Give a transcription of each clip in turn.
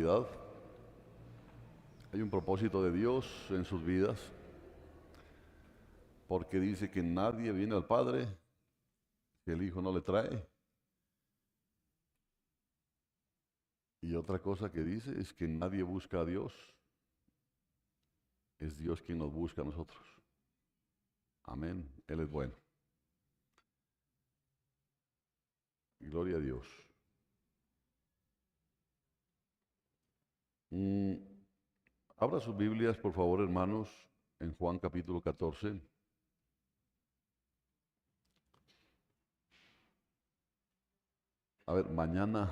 Navidad. Hay un propósito de Dios en sus vidas, porque dice que nadie viene al Padre que el Hijo no le trae. Y otra cosa que dice es que nadie busca a Dios, es Dios quien nos busca a nosotros. Amén, Él es bueno. Gloria a Dios. Abra sus Biblias, por favor, hermanos, en Juan capítulo 14. A ver, mañana,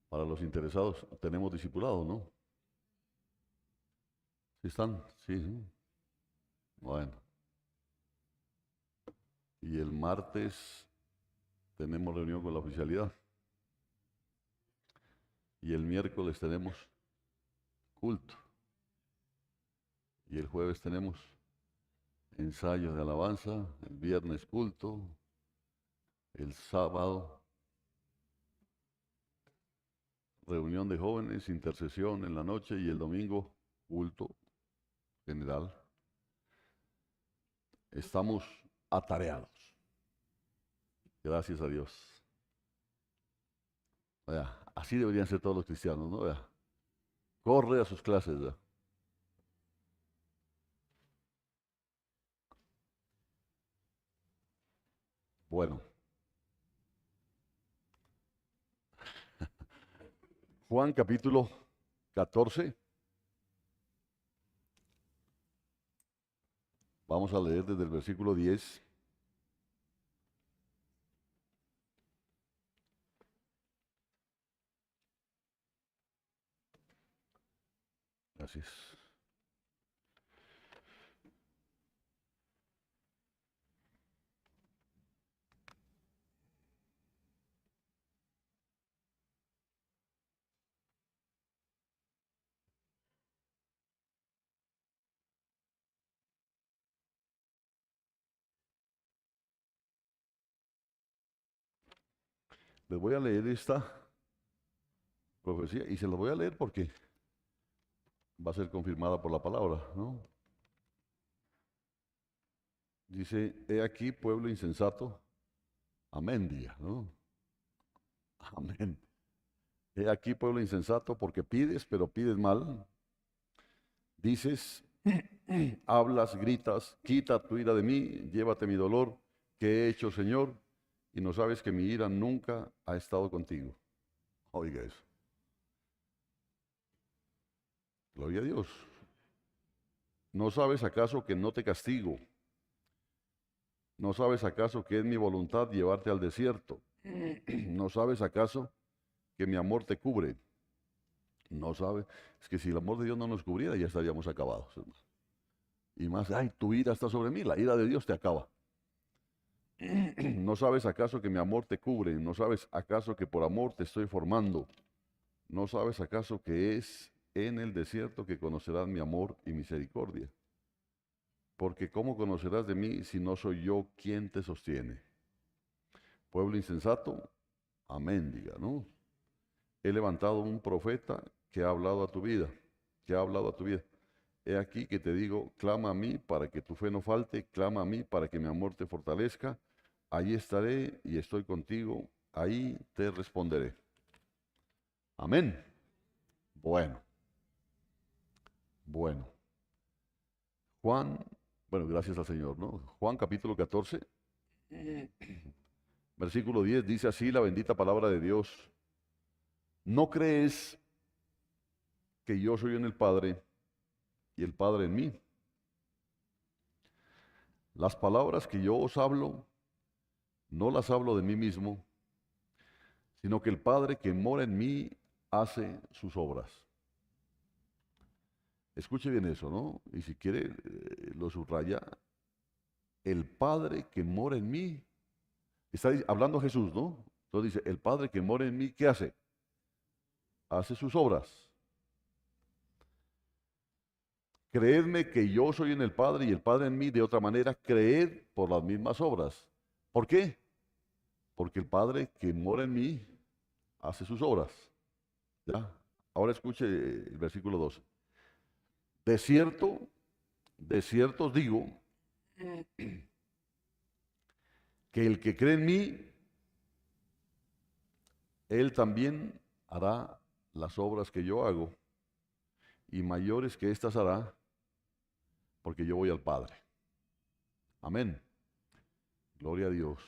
para los interesados, tenemos discipulado, ¿no? ¿Sí están? Sí, sí. Bueno. Y el martes tenemos reunión con la oficialidad. Y el miércoles tenemos culto. Y el jueves tenemos ensayo de alabanza, el viernes culto, el sábado reunión de jóvenes, intercesión en la noche y el domingo culto general. Estamos atareados. Gracias a Dios. Vaya, así deberían ser todos los cristianos, ¿no? Vaya, corre a sus clases, ¿ya? Bueno, Juan capítulo 14. Vamos a leer desde el versículo 10. Gracias. Les voy a leer esta profecía y se la voy a leer porque va a ser confirmada por la palabra, ¿no? Dice, he aquí pueblo insensato, amén, diga, ¿no? Amén. He aquí pueblo insensato porque pides, pero pides mal. Dices, hablas, gritas, quita tu ira de mí, llévate mi dolor, que he hecho, Señor, y no sabes que mi ira nunca ha estado contigo. Oiga eso. Gloria a Dios. ¿No sabes acaso que no te castigo? ¿No sabes acaso que es mi voluntad llevarte al desierto? ¿No sabes acaso que mi amor te cubre? No sabes. Es que si el amor de Dios no nos cubriera, ya estaríamos acabados, hermano. Y más, ay, tu ira está sobre mí, la ira de Dios te acaba. ¿No sabes acaso que mi amor te cubre? ¿No sabes acaso que por amor te estoy formando? ¿No sabes acaso que es en el desierto que conocerás mi amor y misericordia? Porque ¿cómo conocerás de mí si no soy yo quien te sostiene? Pueblo insensato, amén, diga, ¿no? He levantado un profeta que ha hablado a tu vida, que ha hablado a tu vida. He aquí que te digo, clama a mí para que tu fe no falte, clama a mí para que mi amor te fortalezca. Allí estaré y estoy contigo, ahí te responderé. Amén. Bueno, bueno. Juan, bueno, gracias al Señor, ¿no? Juan capítulo 14, versículo 10 dice así la bendita palabra de Dios. ¿No crees que yo soy en el Padre y el Padre en mí? Las palabras que yo os hablo, no las hablo de mí mismo, sino que el Padre que mora en mí hace sus obras. Escuche bien eso, ¿no? Y si quiere, lo subraya. El Padre que mora en mí, está hablando Jesús, ¿no? Entonces dice, el Padre que mora en mí, ¿qué hace? Hace sus obras. Creedme que yo soy en el Padre y el Padre en mí, de otra manera, creed por las mismas obras. ¿Por qué? Porque el Padre que mora en mí hace sus obras. ¿Ya? Ahora escuche el versículo 12. De cierto os digo, que el que cree en mí, él también hará las obras que yo hago, y mayores que éstas hará, porque yo voy al Padre. Amén. Gloria a Dios.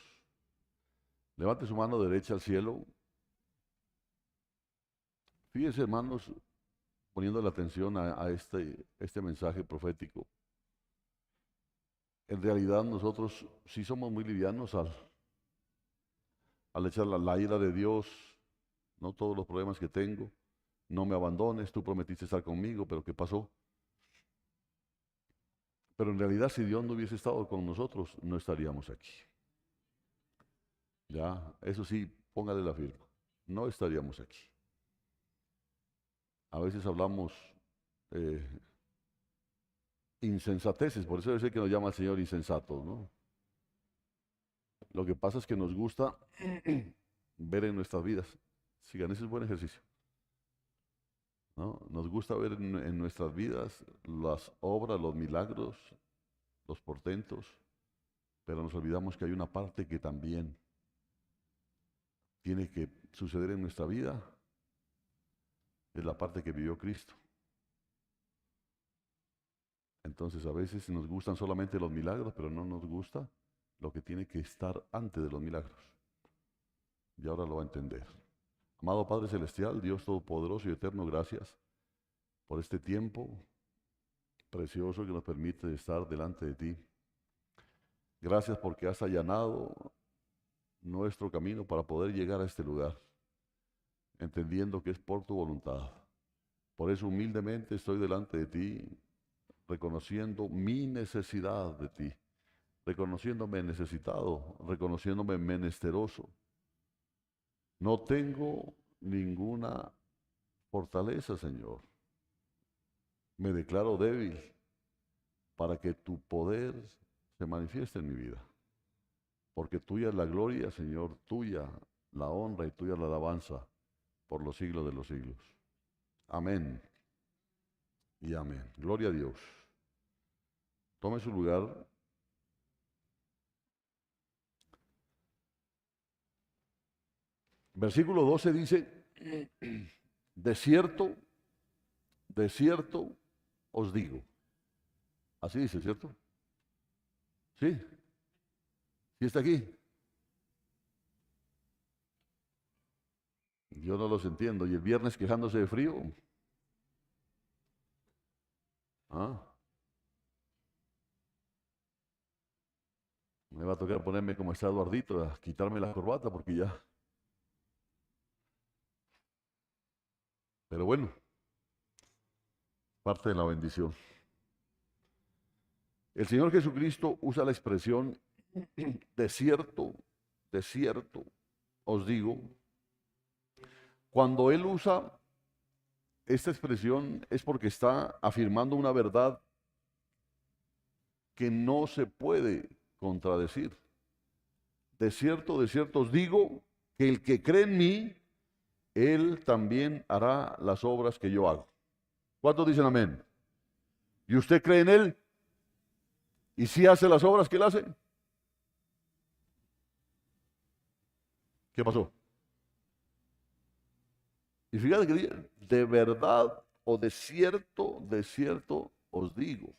Levante su mano derecha al cielo. Fíjense, hermanos, poniendo la atención a este mensaje profético. En realidad nosotros sí somos muy livianos al echar la ira de Dios, no todos los problemas que tengo. No me abandones, tú prometiste estar conmigo, pero ¿qué pasó? Pero en realidad si Dios no hubiese estado con nosotros, no estaríamos aquí. Ya, eso sí, póngale la firma. No estaríamos aquí. A veces hablamos eh, insensateces, por eso yo sé que nos llama el Señor insensatos, ¿no? Lo que pasa es que nos gusta ver en nuestras vidas. Sigan, ese es buen ejercicio, ¿no? Nos gusta ver en nuestras vidas las obras, los milagros, los portentos, pero nos olvidamos que hay una parte que también tiene que suceder en nuestra vida, es la parte que vivió Cristo. Entonces a veces nos gustan solamente los milagros, pero no nos gusta lo que tiene que estar antes de los milagros. Y ahora lo va a entender. Amado Padre Celestial, Dios Todopoderoso y Eterno, gracias por este tiempo precioso que nos permite estar delante de ti. Gracias porque has allanado nuestro camino para poder llegar a este lugar, entendiendo que es por tu voluntad. Por eso humildemente estoy delante de ti, reconociendo mi necesidad de ti, reconociéndome necesitado, reconociéndome menesteroso. No tengo ninguna fortaleza, Señor. Me declaro débil para que tu poder se manifieste en mi vida. Porque tuya es la gloria, Señor, tuya la honra y tuya la alabanza por los siglos de los siglos. Amén y amén. Gloria a Dios. Tome su lugar. Versículo 12 dice, de cierto os digo. Así dice, ¿cierto? ¿Sí? ¿Sí está aquí? Yo no los entiendo. ¿Y el viernes quejándose de frío? ¿Ah? Me va a tocar ponerme como está Eduardito, a quitarme la corbata porque ya. Pero bueno, parte de la bendición. El Señor Jesucristo usa la expresión de cierto os digo. Cuando Él usa esta expresión es porque está afirmando una verdad que no se puede contradecir. De cierto os digo que el que cree en mí, él también hará las obras que yo hago. ¿Cuántos dicen amén? ¿Y usted cree en él? ¿Y si hace las obras que él hace? ¿Qué pasó? Y fíjate que dice, de verdad o de cierto os digo,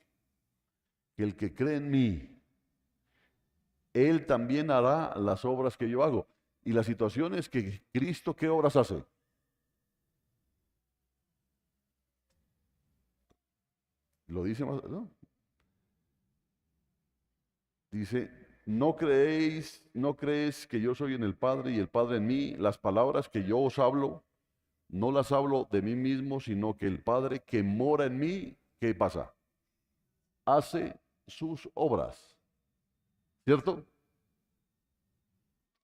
que el que cree en mí, él también hará las obras que yo hago. Y la situación es que Cristo, ¿qué obras hace? Lo dice más, ¿no? Dice, no crees que yo soy en el Padre y el Padre en mí. Las palabras que yo os hablo, no las hablo de mí mismo, sino que el Padre que mora en mí, ¿qué pasa? Hace sus obras. ¿Cierto?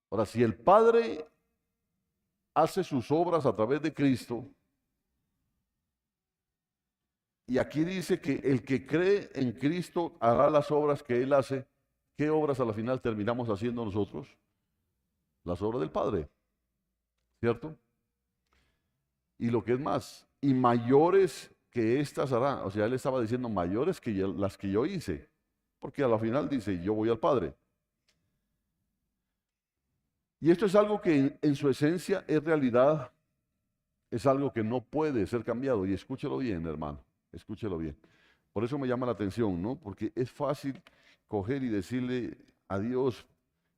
Ahora, si el Padre hace sus obras a través de Cristo, y aquí dice que el que cree en Cristo hará las obras que Él hace, ¿qué obras a la final terminamos haciendo nosotros? Las obras del Padre. ¿Cierto? Y lo que es más, y mayores que estas hará. O sea, él estaba diciendo mayores que las que yo hice, porque a la final dice, yo voy al Padre. Y esto es algo que en su esencia es realidad, es algo que no puede ser cambiado. Y escúchelo bien, hermano, escúchelo bien. Por eso me llama la atención, ¿no? Porque es fácil coger y decirle a Dios,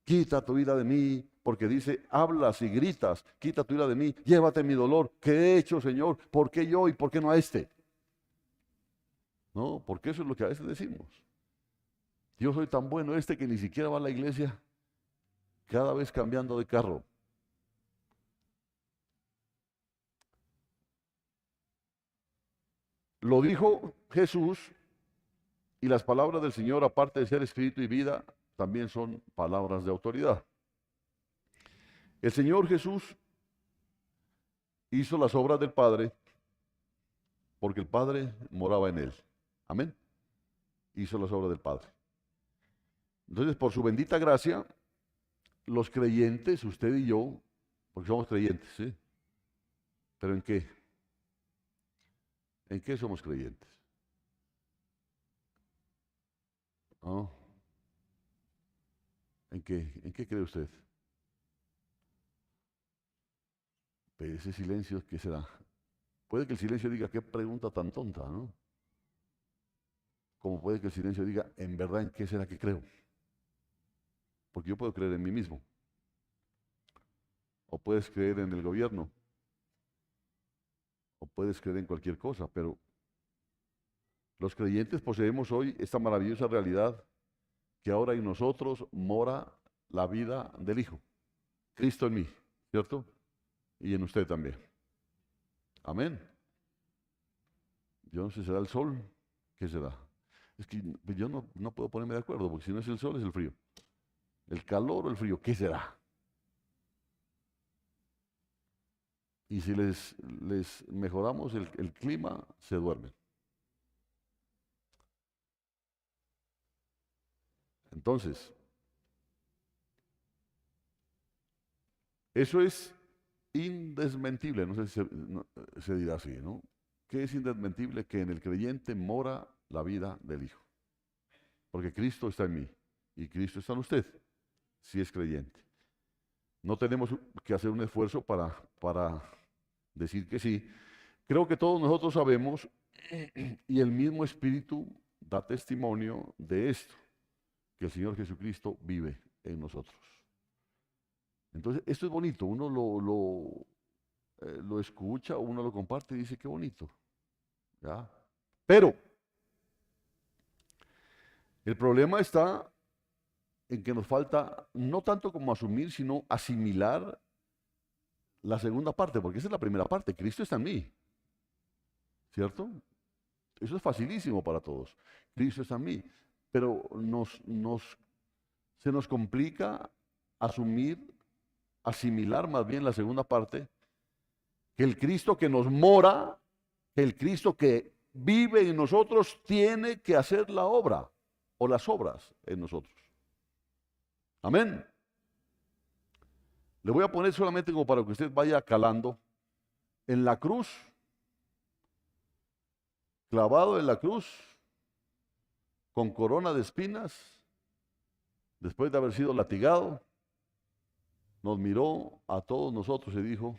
quita tu ira de mí, porque dice, hablas y gritas, quita tu ira de mí, llévate mi dolor. ¿Qué he hecho, Señor? ¿Por qué yo y por qué no a este? No, porque eso es lo que a veces decimos. Yo soy tan bueno que ni siquiera va a la iglesia, cada vez cambiando de carro. Lo dijo Jesús, y las palabras del Señor, aparte de ser espíritu y vida, también son palabras de autoridad. El Señor Jesús hizo las obras del Padre porque el Padre moraba en él. Amén. Hizo las obras del Padre. Entonces, por su bendita gracia, los creyentes, usted y yo, porque somos creyentes, ¿sí? ¿Pero en qué? ¿En qué somos creyentes? ¿No? ¿En qué? ¿En qué cree usted? Pero ese silencio, ¿qué será? Puede que el silencio diga, qué pregunta tan tonta, ¿no? Como puede que el silencio diga, en verdad, ¿en qué será que creo? Porque yo puedo creer en mí mismo. O puedes creer en el gobierno. O puedes creer en cualquier cosa. Pero los creyentes poseemos hoy esta maravillosa realidad que ahora en nosotros mora la vida del Hijo. Cristo en mí, ¿cierto? Y en usted también. Amén. Yo no sé, ¿será el sol? ¿Qué será? Es que yo no puedo ponerme de acuerdo, porque si no es el sol, es el frío. El calor o el frío, ¿qué será? Y si les mejoramos el clima, se duermen. Entonces, eso es indesmentible, no sé si se dirá así, ¿no? ¿Qué es indesmentible? Que en el creyente mora la vida del Hijo. Porque Cristo está en mí y Cristo está en usted, si es creyente. No tenemos que hacer un esfuerzo para decir que sí. Creo que todos nosotros sabemos y el mismo Espíritu da testimonio de esto, que el Señor Jesucristo vive en nosotros. Entonces, esto es bonito, uno lo escucha, uno lo comparte y dice, qué bonito. ¿Ya? Pero el problema está en que nos falta no tanto como asumir, sino asimilar la segunda parte, porque esa es la primera parte, Cristo está en mí, ¿cierto? Eso es facilísimo para todos, Cristo está en mí, pero se nos complica asumir, asimilar más bien la segunda parte, que el Cristo que nos mora, que el Cristo que vive en nosotros tiene que hacer la obra o las obras en nosotros. Amén. Le voy a poner solamente como para que usted vaya calando. En la cruz, clavado en la cruz, con corona de espinas, después de haber sido latigado, nos miró a todos nosotros y dijo,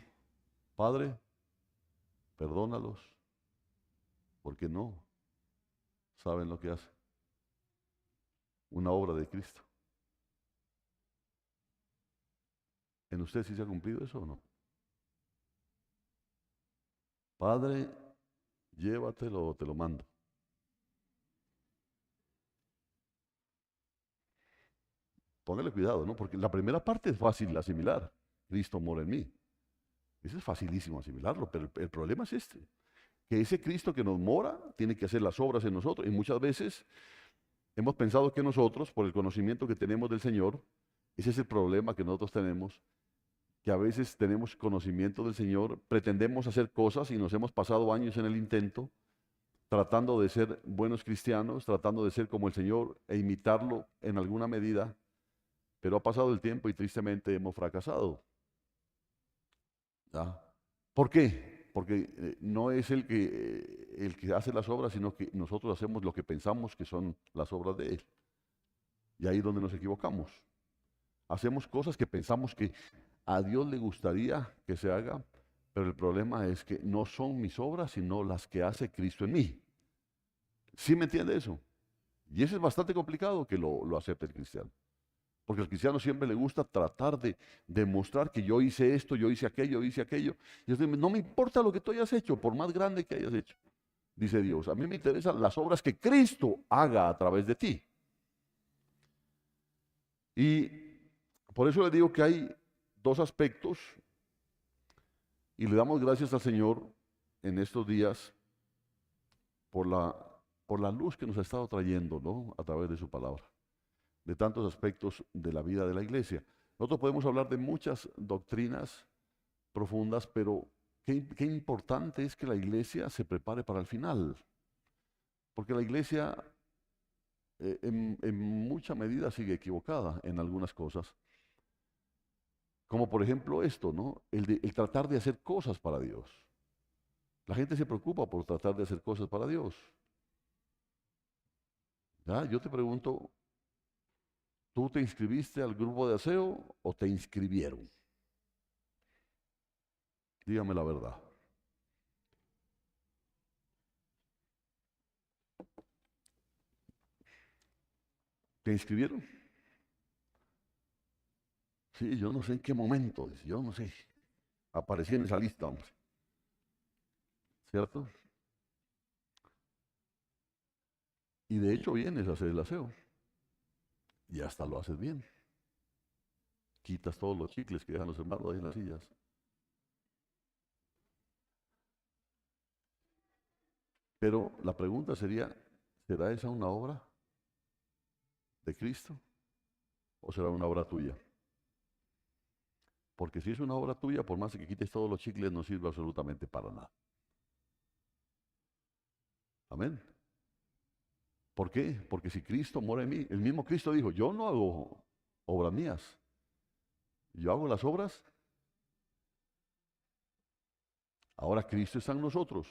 Padre, perdónalos, porque no saben lo que hacen. Una obra de Cristo. ¿En usted sí se ha cumplido eso o no? Padre, llévatelo, te lo mando. Póngale cuidado, ¿no? Porque la primera parte es fácil asimilar. Cristo mora en mí. Eso es facilísimo asimilarlo, pero el problema es este, que ese Cristo que nos mora tiene que hacer las obras en nosotros. Y muchas veces hemos pensado que nosotros, por el conocimiento que tenemos del Señor, ese es el problema que nosotros tenemos, que a veces tenemos conocimiento del Señor, pretendemos hacer cosas y nos hemos pasado años en el intento, tratando de ser buenos cristianos, tratando de ser como el Señor e imitarlo en alguna medida, pero ha pasado el tiempo y tristemente hemos fracasado. ¿Ya? ¿Por qué? Porque no es el que hace las obras, sino que nosotros hacemos lo que pensamos que son las obras de Él. Y ahí es donde nos equivocamos. Hacemos cosas que pensamos que a Dios le gustaría que se haga, pero el problema es que no son mis obras, sino las que hace Cristo en mí. ¿Sí me entiende eso? Y eso es bastante complicado que lo acepte el cristiano. Porque al cristiano siempre le gusta tratar de demostrar que yo hice esto, yo hice aquello, yo hice aquello. Y usted, no me importa lo que tú hayas hecho, por más grande que hayas hecho, dice Dios. A mí me interesan las obras que Cristo haga a través de ti. Y por eso le digo que hay dos aspectos y le damos gracias al Señor en estos días por la luz que nos ha estado trayendo, ¿no? A través de su palabra, de tantos aspectos de la vida de la iglesia. Nosotros podemos hablar de muchas doctrinas profundas, pero qué importante es que la iglesia se prepare para el final, porque la iglesia en mucha medida sigue equivocada en algunas cosas, como por ejemplo esto, ¿no? El tratar de hacer cosas para Dios. La gente se preocupa por tratar de hacer cosas para Dios. ¿Ya? Yo te pregunto, ¿tú te inscribiste al grupo de aseo o te inscribieron? Dígame la verdad. ¿Te inscribieron? Sí, yo no sé en qué momento, dice, yo no sé. Aparecí en esa lista, hombre. ¿Cierto? Y de hecho vienes a hacer el aseo. Y hasta lo haces bien. Quitas todos los chicles que dejan los hermanos ahí en las sillas. Pero la pregunta sería, ¿será esa una obra de Cristo o será una obra tuya? Porque si es una obra tuya, por más que quites todos los chicles, no sirve absolutamente para nada. Amén. ¿Por qué? Porque si Cristo mora en mí, el mismo Cristo dijo, yo no hago obras mías, yo hago las obras. Ahora Cristo está en nosotros.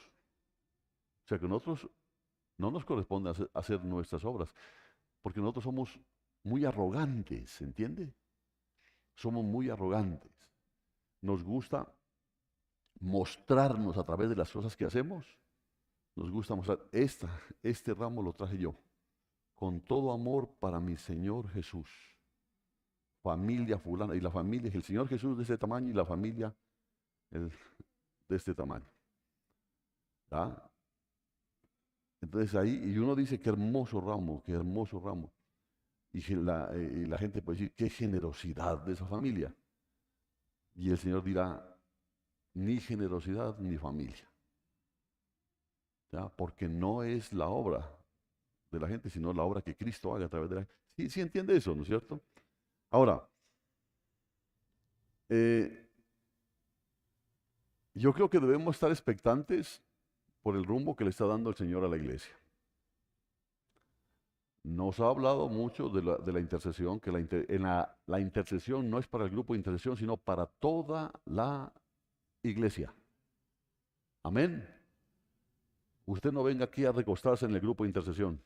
O sea que nosotros no nos corresponde hacer nuestras obras, porque nosotros somos muy arrogantes, ¿se entiende? Somos muy arrogantes. Nos gusta mostrarnos a través de las cosas que hacemos. Nos gusta mostrar, este ramo lo traje yo, con todo amor para mi Señor Jesús. Familia fulana, y la familia es el Señor Jesús de este tamaño y la familia de este tamaño. ¿Ah? Entonces ahí, y uno dice, qué hermoso ramo, qué hermoso ramo. Y la gente puede decir, qué generosidad de esa familia. Y el Señor dirá, ni generosidad ni familia. ¿Ya? Porque no es la obra de la gente, sino la obra que Cristo haga a través de la gente. Sí, sí entiende eso, ¿no es cierto? Ahora, eh, yo creo que debemos estar expectantes por el rumbo que le está dando el Señor a la iglesia. Nos ha hablado mucho de la intercesión, que la intercesión no es para el grupo de intercesión, sino para toda la iglesia. Amén. Usted no venga aquí a recostarse en el grupo de intercesión.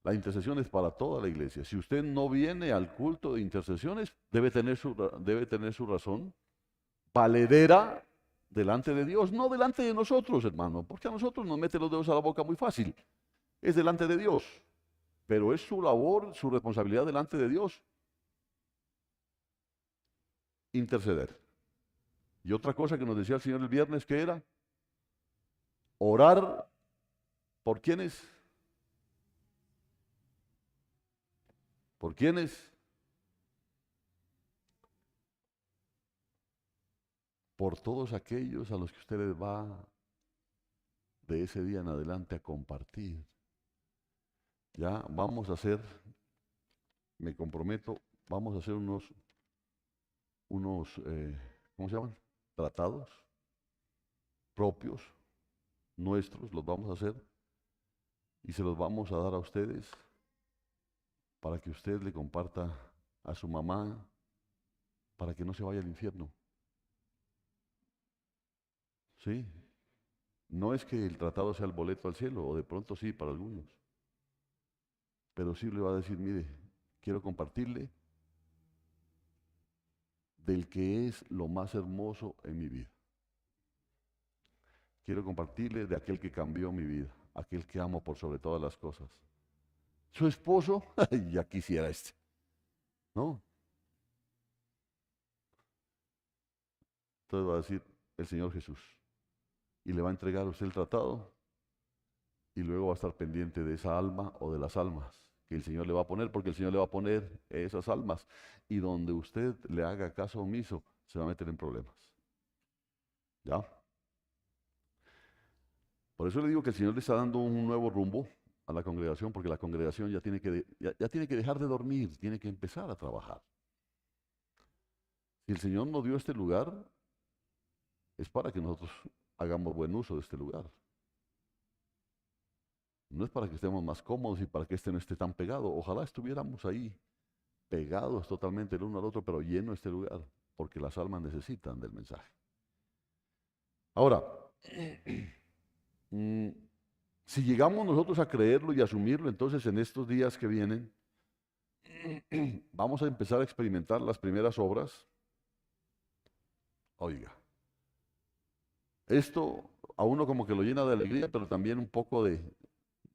La intercesión es para toda la iglesia. Si usted no viene al culto de intercesiones, debe tener su razón valedera delante de Dios, no delante de nosotros, hermano, porque a nosotros nos mete los dedos a la boca muy fácil. Es delante de Dios, pero es su labor, su responsabilidad delante de Dios, interceder. Y otra cosa que nos decía el Señor el viernes, que era orar por quienes, por quienes, por todos aquellos a los que usted les va de ese día en adelante a compartir. Ya vamos a hacer, me comprometo, vamos a hacer ¿cómo se llaman? Tratados propios, nuestros, los vamos a hacer y se los vamos a dar a ustedes para que usted le comparta a su mamá, para que no se vaya al infierno. ¿sí? No es que el tratado sea el boleto al cielo, o de pronto sí para algunos, pero sí le va a decir, mire, quiero compartirle del que es lo más hermoso en mi vida. Quiero compartirle de aquel que cambió mi vida, aquel que amo por sobre todas las cosas. Su esposo, ya quisiera este, ¿no? Entonces va a decir el Señor Jesús y le va a entregar a usted el tratado y luego va a estar pendiente de esa alma o de las almas que el Señor le va a poner, porque el Señor le va a poner esas almas y donde usted le haga caso omiso, se va a meter en problemas. ¿Ya? Por eso le digo que el Señor le está dando un nuevo rumbo a la congregación, porque la congregación ya tiene ya tiene que dejar de dormir, tiene que empezar a trabajar. Si el Señor nos dio este lugar, es para que nosotros hagamos buen uso de este lugar. No es para que estemos más cómodos y para que este no esté tan pegado. Ojalá estuviéramos ahí, pegados totalmente el uno al otro, pero lleno este lugar, porque las almas necesitan del mensaje. Ahora, si llegamos nosotros a creerlo y asumirlo, entonces en estos días que vienen, vamos a empezar a experimentar las primeras obras. Oiga, esto a uno como que lo llena de alegría, pero también un poco de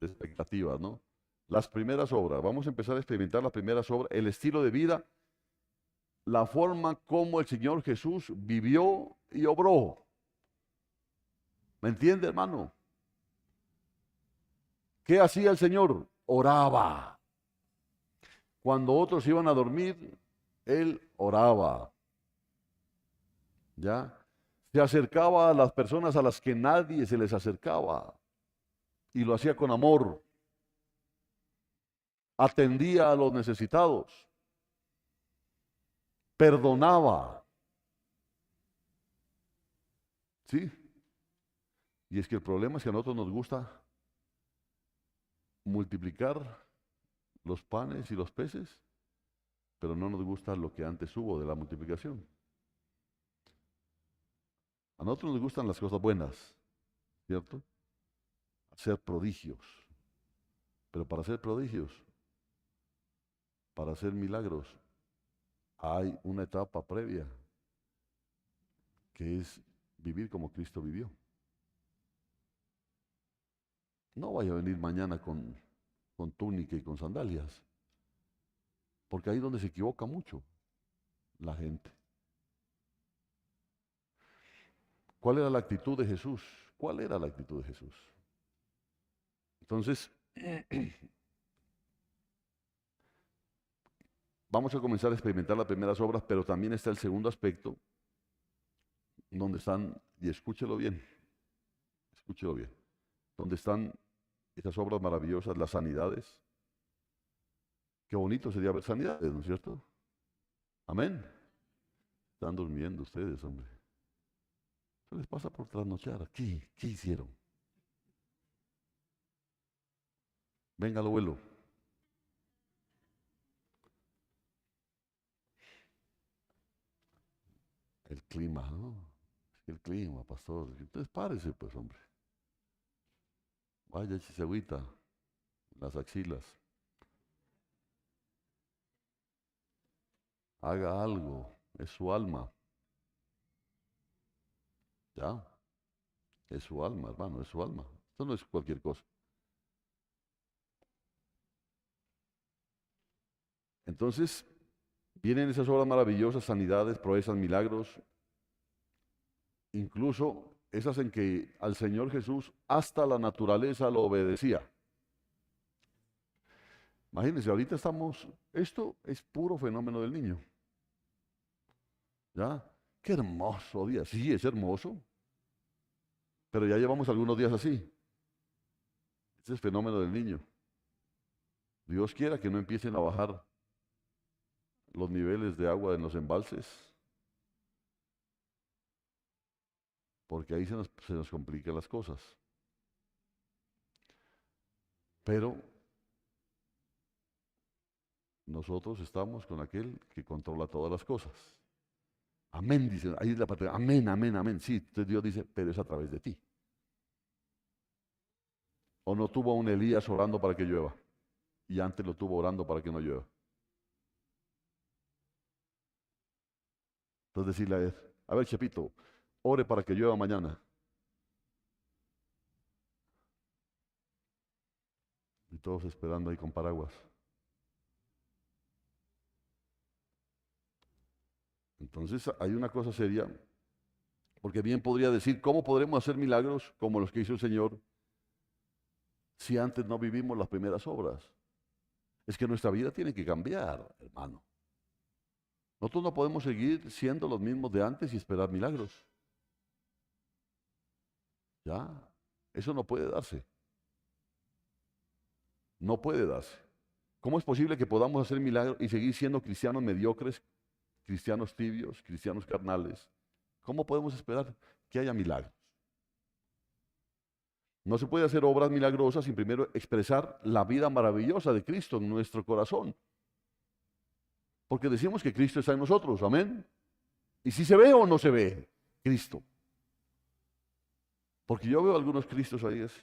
expectativas, ¿no? Las primeras obras, vamos a empezar a experimentar las primeras obras, el estilo de vida, la forma como el Señor Jesús vivió y obró. ¿Me entiende, hermano? ¿Qué hacía el Señor? Oraba. Cuando otros iban a dormir, Él oraba. ¿Ya? Se acercaba a las personas a las que nadie se les acercaba y lo hacía con amor. Atendía a los necesitados. Perdonaba. ¿Sí? Y es que el problema es que a nosotros nos gusta multiplicar los panes y los peces, pero no nos gusta lo que antes hubo de la multiplicación. A nosotros nos gustan las cosas buenas, ¿cierto? Hacer prodigios. Pero para hacer prodigios, para hacer milagros, hay una etapa previa, que es vivir como Cristo vivió. No vaya a venir mañana con túnica y con sandalias, porque ahí es donde se equivoca mucho la gente. ¿Cuál era la actitud de Jesús? ¿Cuál era la actitud de Jesús? Entonces, vamos a comenzar a experimentar las primeras obras, pero también está el segundo aspecto, donde están, y escúchelo bien, donde están esas obras maravillosas, las sanidades. Qué bonito sería ver sanidades, ¿no es cierto? Amén. Están durmiendo ustedes, hombre. ¿Qué les pasa por trasnochar aquí? ¿Qué hicieron? Venga al vuelo. El clima, ¿no? Es que el clima, pastor. Entonces párese, pues, hombre. Vaya, échese agüita en las axilas. Haga algo. Es su alma. ¿Ya? Es su alma, hermano, es su alma. Esto no es cualquier cosa. Entonces, vienen esas obras maravillosas, sanidades, proezas, milagros, incluso esas en que al Señor Jesús hasta la naturaleza lo obedecía. Imagínense, ahorita esto es puro fenómeno del niño. ¿Ya? Qué hermoso día. Sí, es hermoso, pero ya llevamos algunos días así. Ese es fenómeno del niño. Dios quiera que no empiecen a bajar los niveles de agua en los embalses, porque ahí se nos complican las cosas. Pero nosotros estamos con aquel que controla todas las cosas. Amén, dice, ahí es la parte, amén, amén, amén. Sí, entonces Dios dice, pero es a través de ti. ¿O no tuvo a un Elías orando para que llueva? Y antes lo tuvo orando para que no llueva. Entonces decirle a ver, Chepito, ore para que llueva mañana. Y todos esperando ahí con paraguas. Entonces hay una cosa seria, porque bien podría decir, ¿cómo podremos hacer milagros como los que hizo el Señor si antes no vivimos las primeras obras? Es que nuestra vida tiene que cambiar, hermano. Nosotros no podemos seguir siendo los mismos de antes y esperar milagros. Ya, eso no puede darse. No puede darse. ¿Cómo es posible que podamos hacer milagros y seguir siendo cristianos mediocres, cristianos tibios, cristianos carnales? ¿Cómo podemos esperar que haya milagros? No se puede hacer obras milagrosas sin primero expresar la vida maravillosa de Cristo en nuestro corazón. Porque decimos que Cristo está en nosotros, amén. ¿Y si se ve o no se ve Cristo? Porque yo veo algunos Cristos ahí así.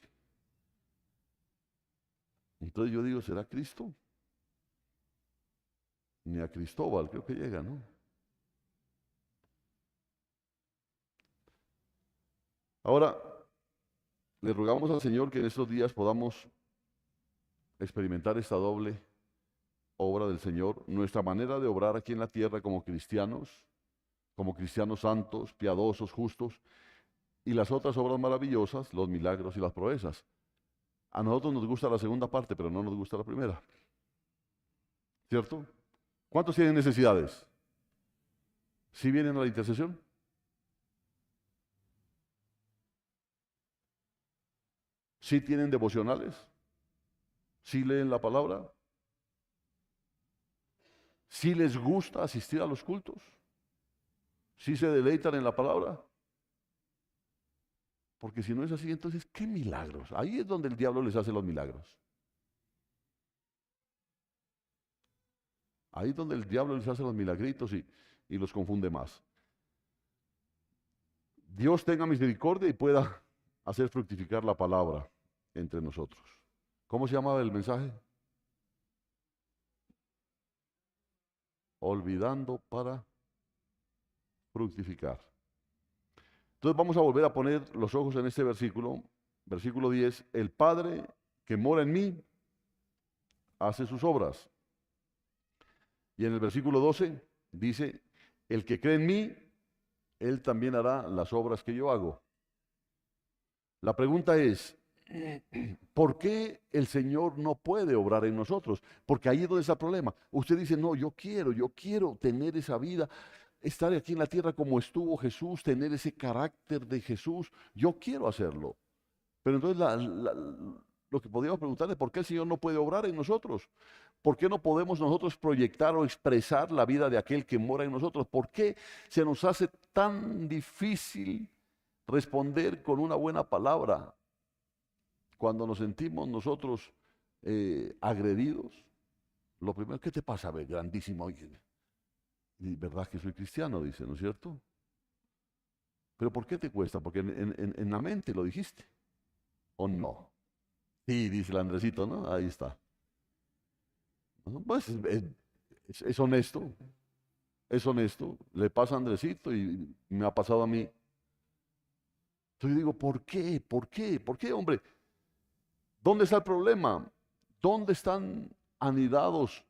Entonces yo digo, ¿será Cristo? Ni a Cristóbal creo que llega, ¿no? Ahora, le rogamos al Señor que en estos días podamos experimentar esta doble obra del Señor, nuestra manera de obrar aquí en la tierra como cristianos santos, piadosos, justos, y las otras obras maravillosas, los milagros y las proezas. A nosotros nos gusta la segunda parte, pero no nos gusta la primera. ¿Cierto? ¿Cuántos tienen necesidades? ¿Sí vienen a la intercesión? ¿Sí tienen devocionales? ¿Sí leen la palabra? ¿Sí les gusta asistir a los cultos? ¿Sí se deleitan en la palabra? Porque si no es así, entonces, ¿qué milagros? Ahí es donde el diablo les hace los milagros. Ahí es donde el diablo les hace los milagritos y los confunde más. Dios tenga misericordia y pueda hacer fructificar la palabra entre nosotros. ¿Cómo se llamaba el mensaje? Olvidando para fructificar. Entonces vamos a volver a poner los ojos en este versículo, versículo 10. El Padre que mora en mí hace sus obras. Y en el versículo 12 dice, el que cree en mí, él también hará las obras que yo hago. La pregunta es, ¿por qué el Señor no puede obrar en nosotros? Porque ahí es donde está el problema. Usted dice, no, yo quiero tener esa vida, estar aquí en la tierra como estuvo Jesús, tener ese carácter de Jesús. Yo quiero hacerlo. Pero entonces lo que podríamos preguntar es, ¿por qué el Señor no puede obrar en nosotros? ¿Por qué no podemos nosotros proyectar o expresar la vida de aquel que mora en nosotros? ¿Por qué se nos hace tan difícil responder con una buena palabra cuando nos sentimos nosotros agredidos? Lo primero, ¿qué te pasa, ve, grandísimo? Y verdad que soy cristiano, dice, ¿no es cierto? Pero ¿por qué te cuesta? Porque en la mente lo dijiste, ¿o no? Sí, dice el Andresito, ¿no? Ahí está. ¿No? Pues es honesto, es honesto. Le pasa a Andresito y me ha pasado a mí. Entonces yo digo, ¿por qué? ¿Por qué? ¿Por qué, hombre? ¿Dónde está el problema? ¿Dónde están anidados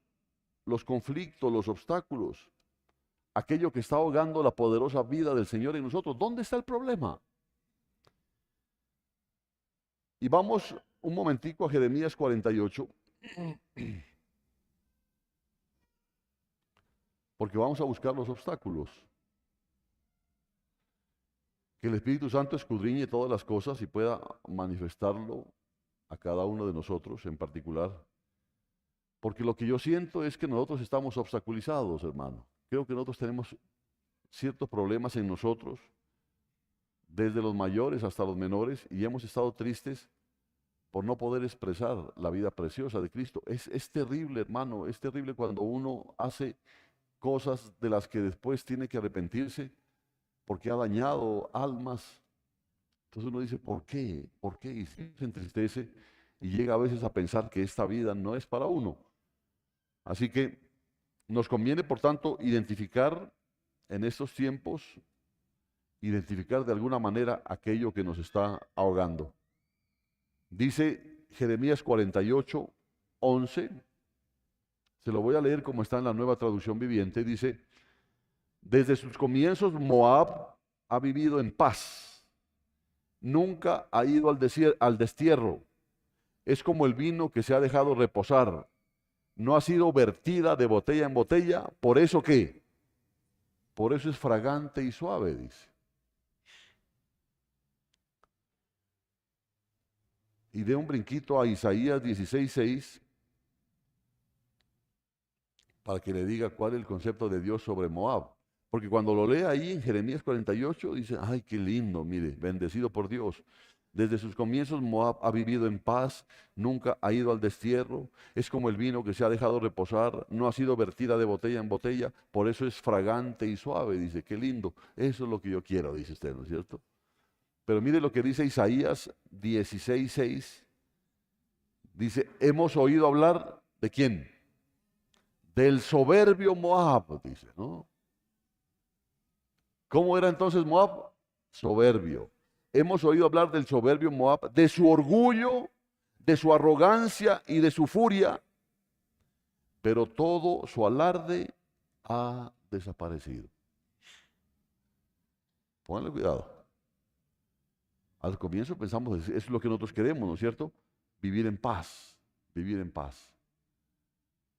los conflictos, los obstáculos? Aquello que está ahogando la poderosa vida del Señor en nosotros. ¿Dónde está el problema? Y vamos un momentico a Jeremías 48, porque vamos a buscar los obstáculos. Que el Espíritu Santo escudriñe todas las cosas y pueda manifestarlo a cada uno de nosotros en particular. Porque lo que yo siento es que nosotros estamos obstaculizados, hermano. Creo que nosotros tenemos ciertos problemas en nosotros, desde los mayores hasta los menores, y hemos estado tristes por no poder expresar la vida preciosa de Cristo. Es terrible, hermano, es terrible cuando uno hace cosas de las que después tiene que arrepentirse porque ha dañado almas. Entonces uno dice, ¿por qué? ¿Por qué? Y se entristece y llega a veces a pensar que esta vida no es para uno. Así que nos conviene, por tanto, identificar en estos tiempos, identificar de alguna manera aquello que nos está ahogando. Dice Jeremías 48, 11, se lo voy a leer como está en la Nueva Traducción Viviente, dice, desde sus comienzos Moab ha vivido en paz, nunca ha ido al destierro, es como el vino que se ha dejado reposar, no ha sido vertida de botella en botella, ¿por eso qué? Por eso es fragante y suave, dice. Y de un brinquito a Isaías 16:6 para que le diga cuál es el concepto de Dios sobre Moab. Porque cuando lo lee ahí en Jeremías 48, dice, ay, qué lindo, mire, bendecido por Dios. Desde sus comienzos Moab ha vivido en paz, nunca ha ido al destierro, es como el vino que se ha dejado reposar, no ha sido vertida de botella en botella, por eso es fragante y suave, dice, qué lindo, eso es lo que yo quiero, dice usted, ¿no es cierto? Pero mire lo que dice Isaías 16:6, dice, hemos oído hablar de quién, del soberbio Moab, dice, ¿no? ¿Cómo era entonces Moab? Soberbio. Hemos oído hablar del soberbio Moab, de su orgullo, de su arrogancia y de su furia, pero todo su alarde ha desaparecido. Pónganle cuidado. Al comienzo pensamos, eso es lo que nosotros queremos, ¿no es cierto? Vivir en paz, vivir en paz.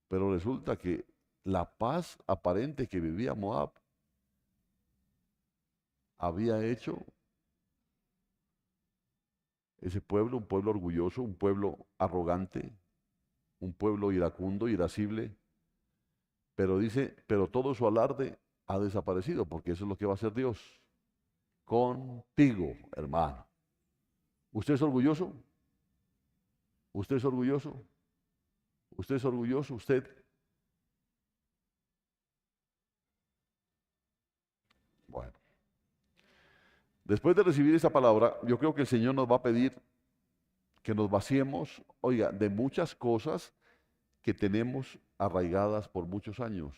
Pero resulta que la paz aparente que vivía Moab había hecho ese pueblo un pueblo orgulloso, un pueblo arrogante, un pueblo iracundo, irascible. Pero dice, pero todo su alarde ha desaparecido, porque eso es lo que va a hacer Dios contigo, hermano. ¿Usted es orgulloso? ¿Usted es orgulloso? ¿Usted es orgulloso? ¿Usted? Bueno, después de recibir esa palabra, yo creo que el Señor nos va a pedir que nos vaciemos, oiga, de muchas cosas que tenemos arraigadas por muchos años.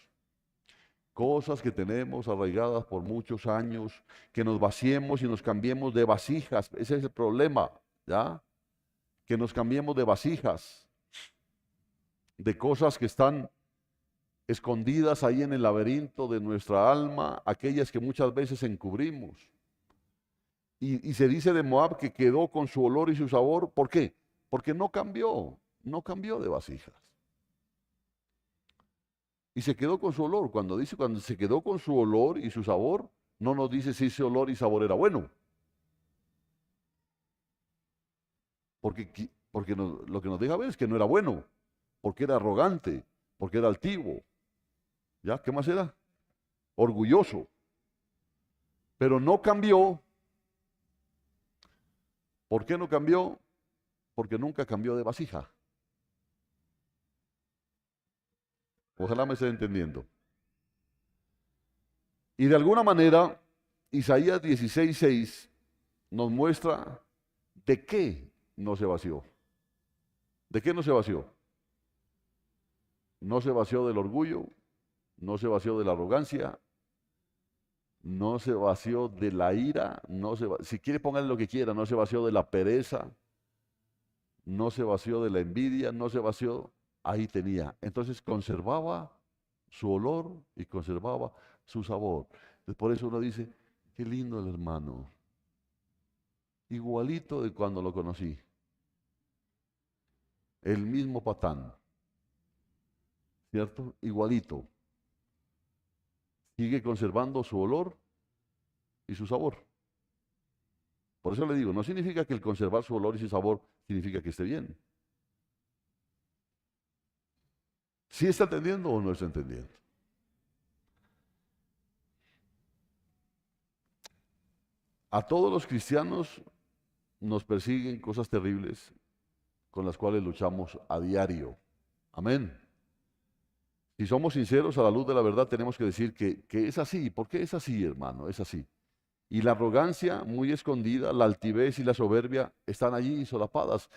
Cosas que tenemos arraigadas por muchos años, que nos vaciemos y nos cambiemos de vasijas. Ese es el problema, ¿ya? Que nos cambiemos de vasijas, de cosas que están escondidas ahí en el laberinto de nuestra alma, aquellas que muchas veces encubrimos. Y se dice de Moab que quedó con su olor y su sabor. ¿Por qué? Porque no cambió de vasijas. Y se quedó con su olor. Cuando dice, cuando se quedó con su olor y su sabor, no nos dice si ese olor y sabor era bueno. Porque lo que nos deja ver es que no era bueno, porque era arrogante, porque era altivo. ¿Ya? ¿Qué más era? Orgulloso. Pero no cambió. ¿Por qué no cambió? Porque nunca cambió de vasija. Ojalá me esté entendiendo. Y de alguna manera, Isaías 16:6 nos muestra de qué no se vació. ¿De qué no se vació? No se vació del orgullo, no se vació de la arrogancia, no se vació de la ira, si quiere póngale lo que quiera, no se vació de la pereza, no se vació de la envidia, no se vació, ahí tenía. Entonces conservaba su olor y conservaba su sabor. Por eso uno dice, qué lindo el hermano, igualito de cuando lo conocí, el mismo patán, ¿cierto? Igualito. Sigue conservando su olor y su sabor. Por eso le digo, no significa que el conservar su olor y su sabor significa que esté bien. ¿Sí está entendiendo o no está entendiendo? A todos los cristianos nos persiguen cosas terribles con las cuales luchamos a diario. Amén. Si somos sinceros a la luz de la verdad, tenemos que decir que es así. ¿Por qué es así, hermano? Es así. Y la arrogancia muy escondida, la altivez y la soberbia están allí solapadas.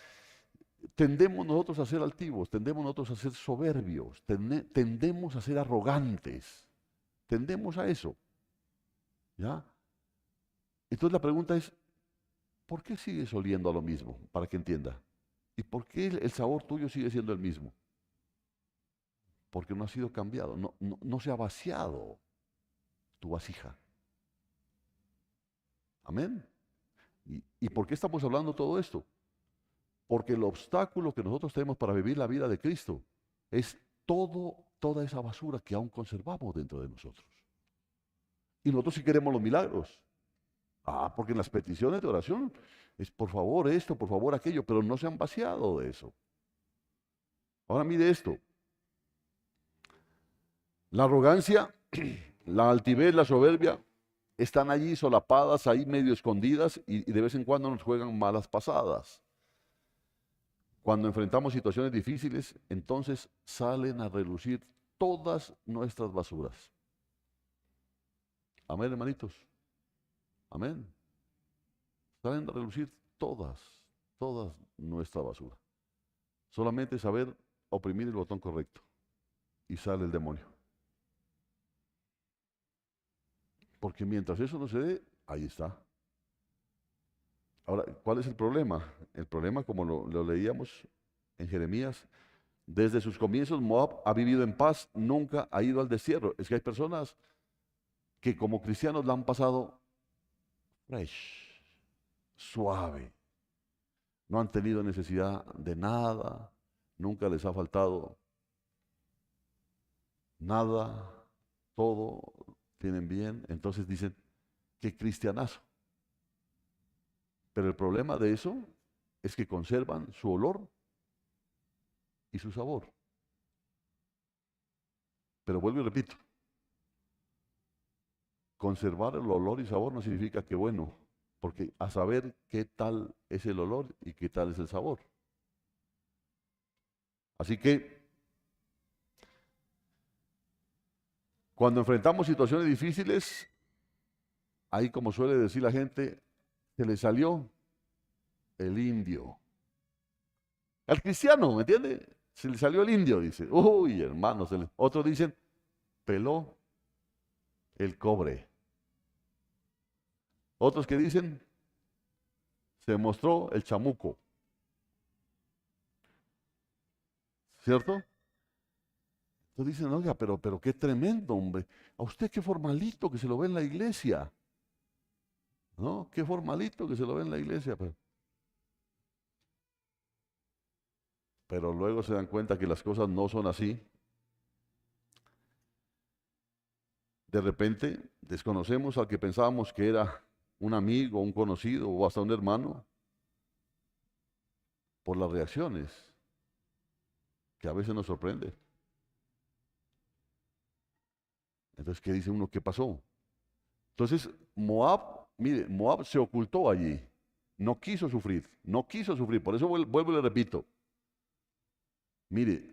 Tendemos nosotros a ser altivos, tendemos nosotros a ser soberbios, tendemos a ser arrogantes, tendemos a eso, ¿ya? Entonces la pregunta es, ¿por qué sigues oliendo a lo mismo? Para que entienda. ¿Y por qué el sabor tuyo sigue siendo el mismo? Porque no ha sido cambiado, no se ha vaciado tu vasija. Amén. ¿Y por qué estamos hablando todo esto? Porque el obstáculo que nosotros tenemos para vivir la vida de Cristo es toda esa basura que aún conservamos dentro de nosotros. Y nosotros sí queremos los milagros. Porque en las peticiones de oración es por favor esto, por favor aquello, pero no se han vaciado de eso. Ahora mire esto. La arrogancia, la altivez, la soberbia están allí solapadas, ahí medio escondidas y de vez en cuando nos juegan malas pasadas. Cuando enfrentamos situaciones difíciles, entonces salen a relucir todas nuestras basuras. Amén, hermanitos. Amén. Salen a relucir todas nuestra basura. Solamente saber oprimir el botón correcto y sale el demonio. Porque mientras eso no se dé, ahí está. Ahora, ¿cuál es el problema? El problema, como lo leíamos en Jeremías, desde sus comienzos Moab ha vivido en paz, nunca ha ido al destierro. Es que hay personas que como cristianos la han pasado fresh, suave. No han tenido necesidad de nada, nunca les ha faltado nada, todo tienen bien. Entonces dicen, qué cristianazo. Pero el problema de eso es que conservan su olor y su sabor. Pero vuelvo y repito, conservar el olor y sabor no significa que bueno, porque a saber qué tal es el olor y qué tal es el sabor. Así que cuando enfrentamos situaciones difíciles, ahí como suele decir la gente, se le salió el indio. Al cristiano, ¿me entiende? Se le salió el indio, dice. Uy, hermano, otros dicen, peló el cobre. Otros que dicen, se mostró el chamuco. ¿Cierto? Entonces dicen, oiga, pero qué tremendo, hombre. A usted qué formalito que se lo ve en la iglesia. ¿No? Qué formalito que se lo ve en la iglesia. Pero luego se dan cuenta que las cosas no son así. De repente desconocemos al que pensábamos que era un amigo, un conocido o hasta un hermano por las reacciones que a veces nos sorprende. Entonces, ¿qué dice uno? ¿Qué pasó? Entonces, Moab, mire, Moab se ocultó allí. No quiso sufrir, no quiso sufrir. Por eso vuelvo y le repito. Mire,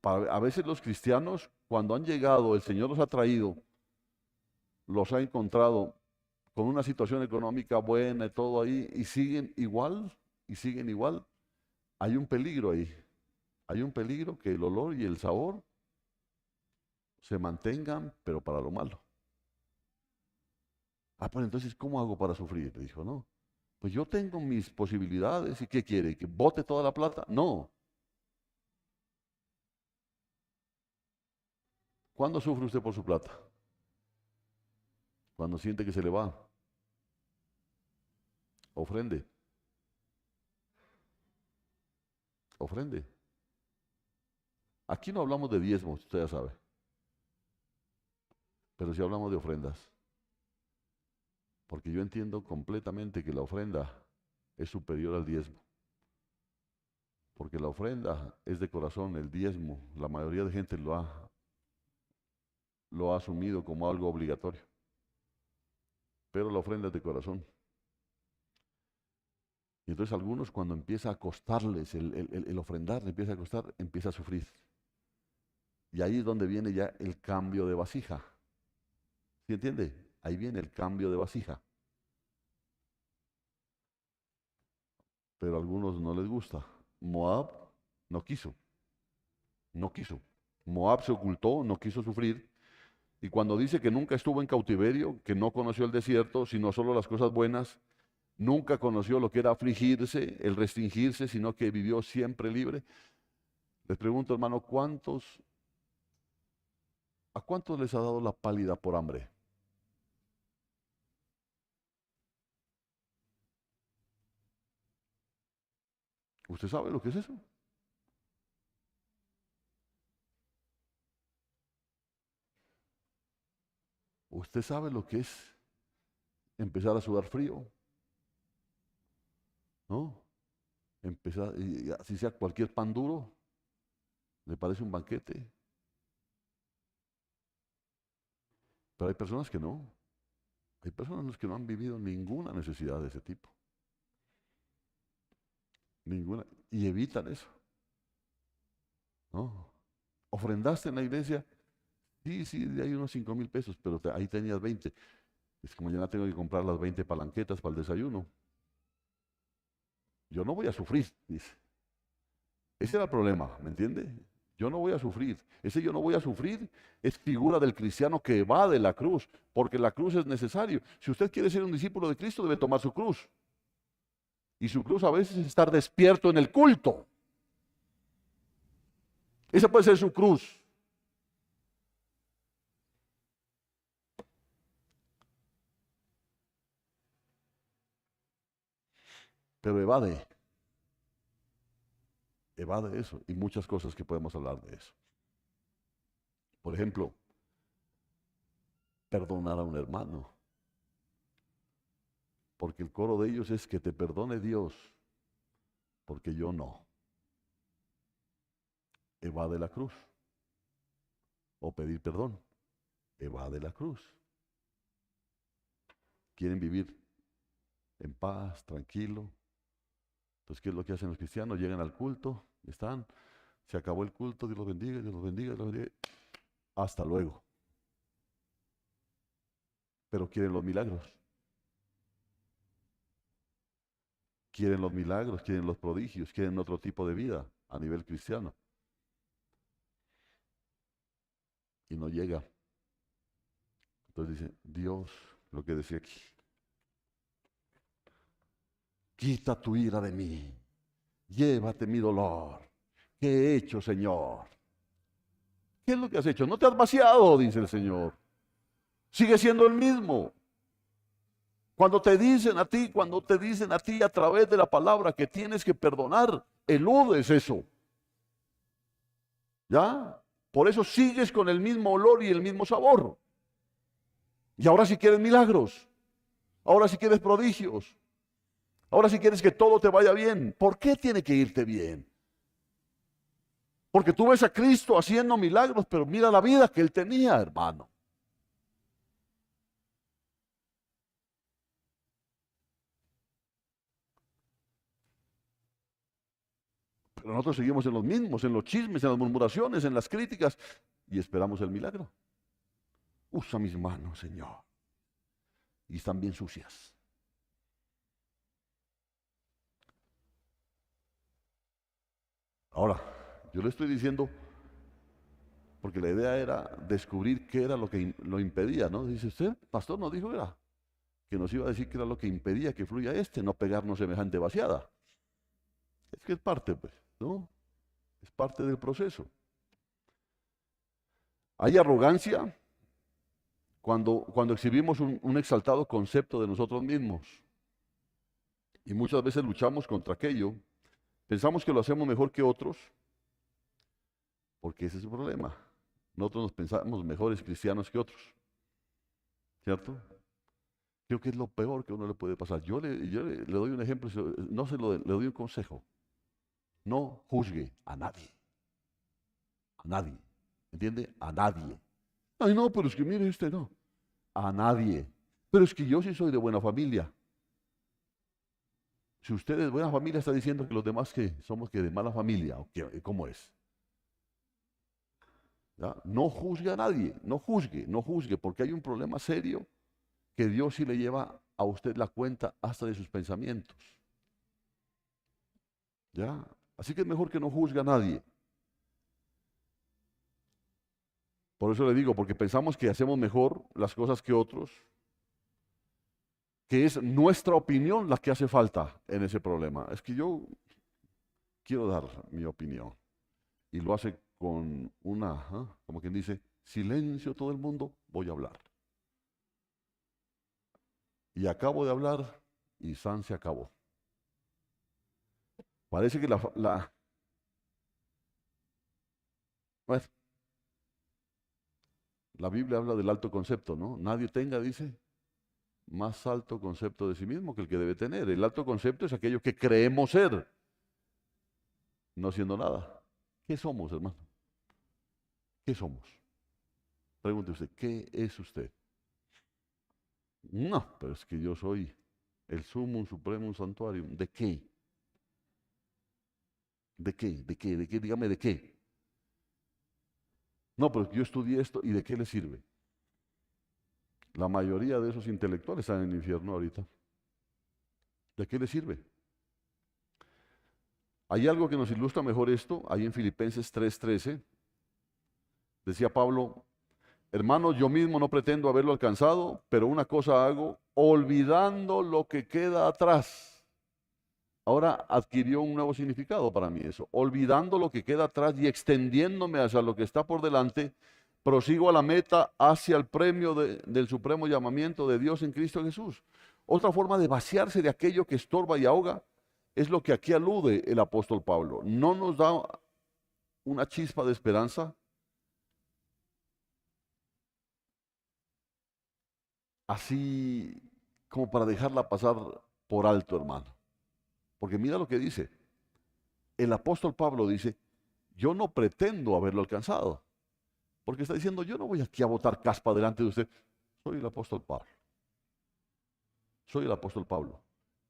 a veces los cristianos, cuando han llegado, el Señor los ha traído, los ha encontrado con una situación económica buena y todo ahí, y siguen igual, y siguen igual. Hay un peligro ahí. Hay un peligro que el olor y el sabor se mantengan, pero para lo malo. Pues entonces, ¿cómo hago para sufrir? Le dijo, no. Pues yo tengo mis posibilidades, ¿y qué quiere? ¿Que bote toda la plata? No. ¿Cuándo sufre usted por su plata? Cuando siente que se le va. Ofrende. Ofrende. Aquí no hablamos de diezmos, usted ya sabe. Pero sí hablamos de ofrendas. Porque yo entiendo completamente que la ofrenda es superior al diezmo. Porque la ofrenda es de corazón, el diezmo, la mayoría de gente lo ha asumido como algo obligatorio. Pero la ofrenda es de corazón. Y entonces algunos cuando empieza a costarles el ofrendar, empieza a costar, empieza a sufrir. Y ahí es donde viene ya el cambio de vasija. ¿Sí entiende? Ahí viene el cambio de vasija. Pero a algunos no les gusta. Moab no quiso, no quiso. Moab se ocultó, no quiso sufrir. Y cuando dice que nunca estuvo en cautiverio, que no conoció el desierto, sino solo las cosas buenas, nunca conoció lo que era afligirse, el restringirse, sino que vivió siempre libre. Les pregunto, hermano, ¿a cuántos les ha dado la pálida por hambre? ¿Usted sabe lo que es eso? ¿Usted sabe lo que es empezar a sudar frío? ¿No? Empezar, y así sea cualquier pan duro, le parece un banquete. Pero hay personas que no. Hay personas que no han vivido ninguna necesidad de ese tipo. Ninguna. Y evitan eso. ¿No? ¿Ofrendaste en la iglesia? Sí, sí, hay unos 5,000 pesos, pero ahí tenías 20. Es como ya no tengo que comprar las 20 palanquetas para el desayuno. Yo no voy a sufrir, dice. Ese era el problema, ¿me entiende? Yo no voy a sufrir. Ese yo no voy a sufrir es figura del cristiano que va de la cruz, porque la cruz es necesario. Si usted quiere ser un discípulo de Cristo, debe tomar su cruz. Y su cruz a veces es estar despierto en el culto. Esa puede ser su cruz. Pero evade eso. Y muchas cosas que podemos hablar de eso. Por ejemplo, perdonar a un hermano. Porque el coro de ellos es que te perdone Dios, porque yo no. Evade la cruz. O pedir perdón. Evade la cruz. Quieren vivir en paz, tranquilo. Entonces, ¿qué es lo que hacen los cristianos? Llegan al culto, están, se acabó el culto, Dios los bendiga, Dios los bendiga, Dios los bendiga. Hasta luego. Pero quieren los milagros. Quieren los milagros, quieren los prodigios, quieren otro tipo de vida a nivel cristiano. Y no llega. Entonces dice, Dios, lo que decía aquí, quita tu ira de mí, llévate mi dolor. ¿Qué he hecho, Señor? ¿Qué es lo que has hecho? No te has vaciado, dice el Señor. Sigue siendo el mismo. Cuando te dicen a ti a través de la palabra que tienes que perdonar, eludes eso. ¿Ya? Por eso sigues con el mismo olor y el mismo sabor. Y ahora si quieres milagros, ahora si quieres prodigios, ahora si quieres que todo te vaya bien. ¿Por qué tiene que irte bien? Porque tú ves a Cristo haciendo milagros, pero mira la vida que él tenía, hermano. Pero nosotros seguimos en los mismos, en los chismes, en las murmuraciones, en las críticas, y esperamos el milagro. Usa mis manos, Señor. Y están bien sucias. Ahora, yo le estoy diciendo, porque la idea era descubrir qué era lo que lo impedía, ¿no? Dice usted, pastor, nos dijo era que nos iba a decir qué era lo que impedía que fluya no pegarnos semejante vaciada. Es que es parte, pues, ¿no? Es parte del proceso. Hay arrogancia cuando exhibimos un exaltado concepto de nosotros mismos. Y muchas veces luchamos contra aquello. Pensamos que lo hacemos mejor que otros, porque ese es el problema. Nosotros nos pensamos mejores cristianos que otros, ¿cierto? Creo que es lo peor que a uno le puede pasar. Yo le doy un ejemplo, no se lo, le doy un consejo. No juzgue a nadie. A nadie. ¿Entiende? A nadie. Ay, no, pero es que mire usted, no. A nadie. Pero es que yo sí soy de buena familia. Si usted es de buena familia, está diciendo que los demás que somos que de mala familia. ¿O qué? ¿Cómo es? ¿Ya? No juzgue a nadie, no juzgue, porque hay un problema serio que Dios sí le lleva a usted la cuenta hasta de sus pensamientos. ¿Ya? Así que es mejor que no juzgue a nadie. Por eso le digo, porque pensamos que hacemos mejor las cosas que otros, que es nuestra opinión la que hace falta en ese problema. Es que yo quiero dar mi opinión. Y lo hace con una, como quien dice, silencio todo el mundo, voy a hablar. Y acabo de hablar y San se acabó. Parece que bueno, la Biblia habla del alto concepto, ¿no? Nadie tenga, dice, más alto concepto de sí mismo que el que debe tener. El alto concepto es aquello que creemos ser, no siendo nada. ¿Qué somos, hermano? ¿Qué somos? Pregunte usted, ¿qué es usted? No, pero es que yo soy el sumum supremum santuarium. ¿De qué? ¿De qué? ¿De qué? ¿De qué? Dígame de qué. No, pero yo estudié esto y ¿de qué le sirve? La mayoría de esos intelectuales están en el infierno ahorita. ¿De qué le sirve? Hay algo que nos ilustra mejor esto, ahí en Filipenses 3:13. Decía Pablo, hermanos, yo mismo no pretendo haberlo alcanzado, pero una cosa hago, olvidando lo que queda atrás. Ahora adquirió un nuevo significado para mí eso. Olvidando lo que queda atrás y extendiéndome hacia lo que está por delante, prosigo a la meta hacia el premio del supremo llamamiento de Dios en Cristo Jesús. Otra forma de vaciarse de aquello que estorba y ahoga es lo que aquí alude el apóstol Pablo. No nos da una chispa de esperanza así como para dejarla pasar por alto, hermano. Porque mira lo que dice. El apóstol Pablo dice, yo no pretendo haberlo alcanzado. Porque está diciendo, yo no voy aquí a botar caspa delante de usted. Soy el apóstol Pablo. Soy el apóstol Pablo.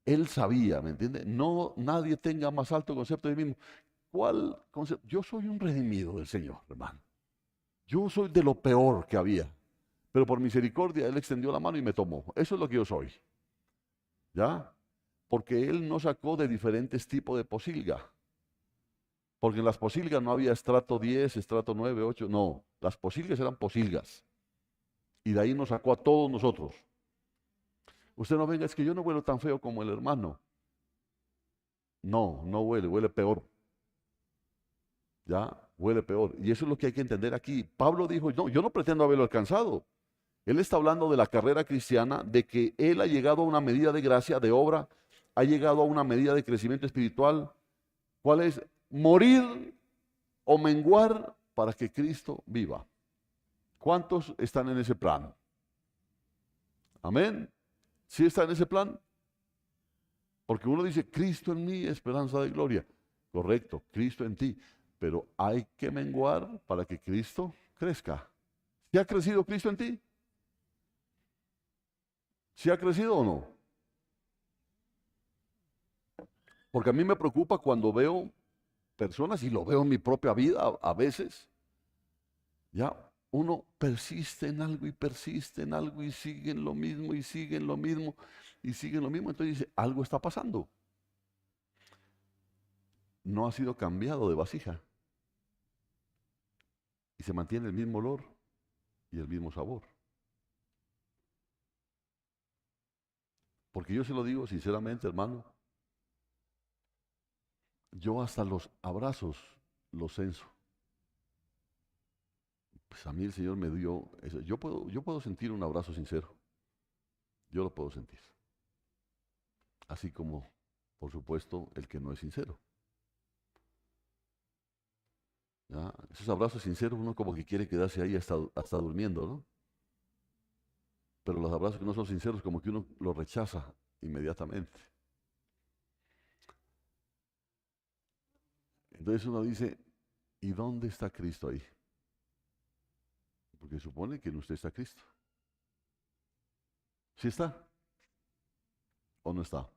Él sabía, ¿me entiende? No, nadie tenga más alto concepto de mí mismo. ¿Cuál concepto? Yo soy un redimido del Señor, hermano. Yo soy de lo peor que había. Pero por misericordia Él extendió la mano y me tomó. Eso es lo que yo soy. ¿Ya? Porque Él no sacó de diferentes tipos de posilga. Porque en las posilgas no había estrato 10, estrato 9, 8. No, las posilgas eran posilgas. Y de ahí nos sacó a todos nosotros. Usted no venga, es que yo no huelo tan feo como el hermano. No, no huele, huele peor. Ya, huele peor. Y eso es lo que hay que entender aquí. Pablo dijo, no, yo no pretendo haberlo alcanzado. Él está hablando de la carrera cristiana, de que él ha llegado a una medida de gracia, de obra, ha llegado a una medida de crecimiento espiritual. ¿Cuál es? Morir o menguar para que Cristo viva. ¿Cuántos están en ese plan? Amén. ¿Sí está en ese plan? Porque uno dice, Cristo en mí, esperanza de gloria. Correcto, Cristo en ti. Pero hay que menguar para que Cristo crezca. ¿Sí ha crecido Cristo en ti? ¿Sí ha crecido o no? Porque a mí me preocupa cuando veo personas, y lo veo en mi propia vida a veces, ya uno persiste en algo y persiste en algo y siguen lo mismo y siguen lo mismo y siguen lo mismo. Entonces dice, algo está pasando. No ha sido cambiado de vasija y se mantiene el mismo olor y el mismo sabor. Porque yo se lo digo sinceramente, hermano, yo hasta los abrazos los censo. Pues a mí el Señor me dio eso. Yo puedo sentir un abrazo sincero. Yo lo puedo sentir. Así como, por supuesto, el que no es sincero. ¿Ya? Esos abrazos sinceros uno como que quiere quedarse ahí hasta durmiendo, ¿no? Pero los abrazos que no son sinceros como que uno los rechaza inmediatamente. Entonces uno dice, ¿y dónde está Cristo ahí? Porque supone que en usted está Cristo. ¿Sí está o no está?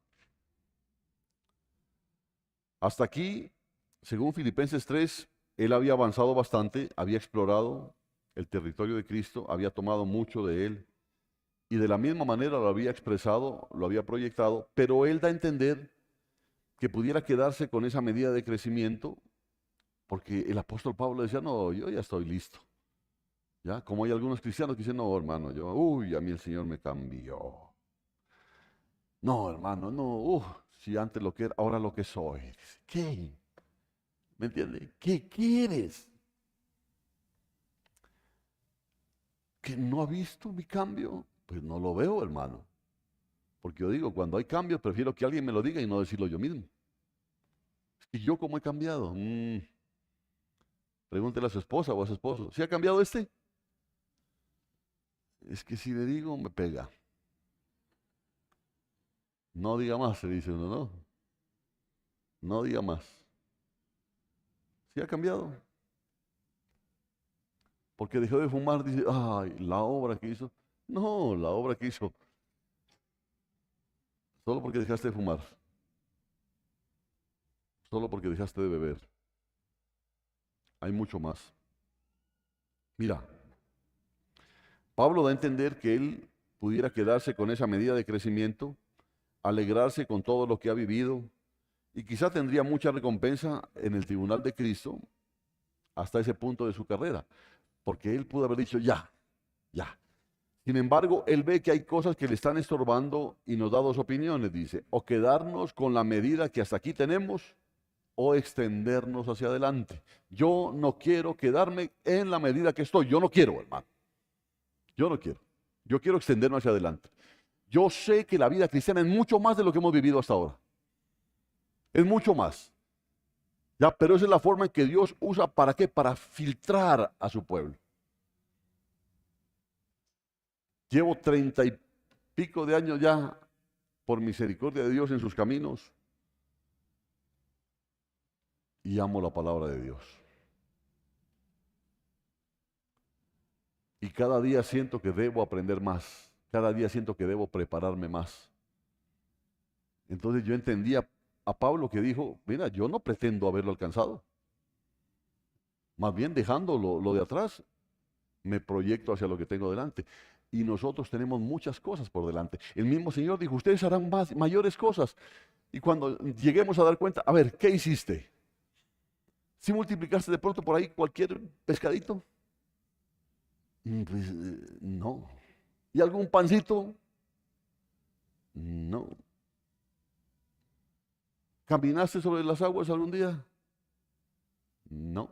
Hasta aquí, según Filipenses 3, él había avanzado bastante, había explorado el territorio de Cristo, había tomado mucho de él y de la misma manera lo había expresado, lo había proyectado, pero él da a entender que pudiera quedarse con esa medida de crecimiento, porque el apóstol Pablo decía, no, yo ya estoy listo. ¿Ya? Como hay algunos cristianos que dicen, no, hermano, a mí el Señor me cambió. No, hermano, no, si antes lo que era, ahora lo que soy. Dice, ¿qué? ¿Me entiende? ¿Qué quieres? ¿Que no ha visto mi cambio? Pues no lo veo, hermano. Porque yo digo, cuando hay cambios, prefiero que alguien me lo diga y no decirlo yo mismo. ¿Y yo cómo he cambiado? Pregúntele a su esposa o a su esposo. ¿Sí ha cambiado este? Es que si le digo, me pega. No diga más, se dice uno, ¿no? No diga más. ¿Sí ha cambiado? Porque dejó de fumar, dice, ay, la obra que hizo. No, la obra que hizo. Solo porque dejaste de fumar. Solo porque dejaste de beber. Hay mucho más. Mira, Pablo da a entender que él pudiera quedarse con esa medida de crecimiento, alegrarse con todo lo que ha vivido y quizá tendría mucha recompensa en el tribunal de Cristo hasta ese punto de su carrera, porque él pudo haber dicho ya, ya. Sin embargo, él ve que hay cosas que le están estorbando y nos da dos opiniones, dice, o quedarnos con la medida que hasta aquí tenemos o extendernos hacia adelante. Yo no quiero quedarme en la medida que estoy, yo no quiero, hermano. Yo no quiero. Yo quiero extenderme hacia adelante. Yo sé que la vida cristiana es mucho más de lo que hemos vivido hasta ahora. Es mucho más. Ya, pero esa es la forma en que Dios usa, ¿para qué? Para filtrar a su pueblo. Llevo 30 y pico de años ya, por misericordia de Dios en sus caminos, y amo la palabra de Dios. Y cada día siento que debo aprender más. Cada día siento que debo prepararme más. Entonces yo entendía a Pablo que dijo, mira, yo no pretendo haberlo alcanzado. Más bien dejando lo de atrás, me proyecto hacia lo que tengo delante. Y nosotros tenemos muchas cosas por delante. El mismo Señor dijo, ustedes harán mayores cosas. Y cuando lleguemos a dar cuenta, a ver, ¿qué hiciste? ¿Si multiplicaste de pronto por ahí cualquier pescadito? Pues no. ¿Y algún pancito? No. ¿Caminaste sobre las aguas algún día? No.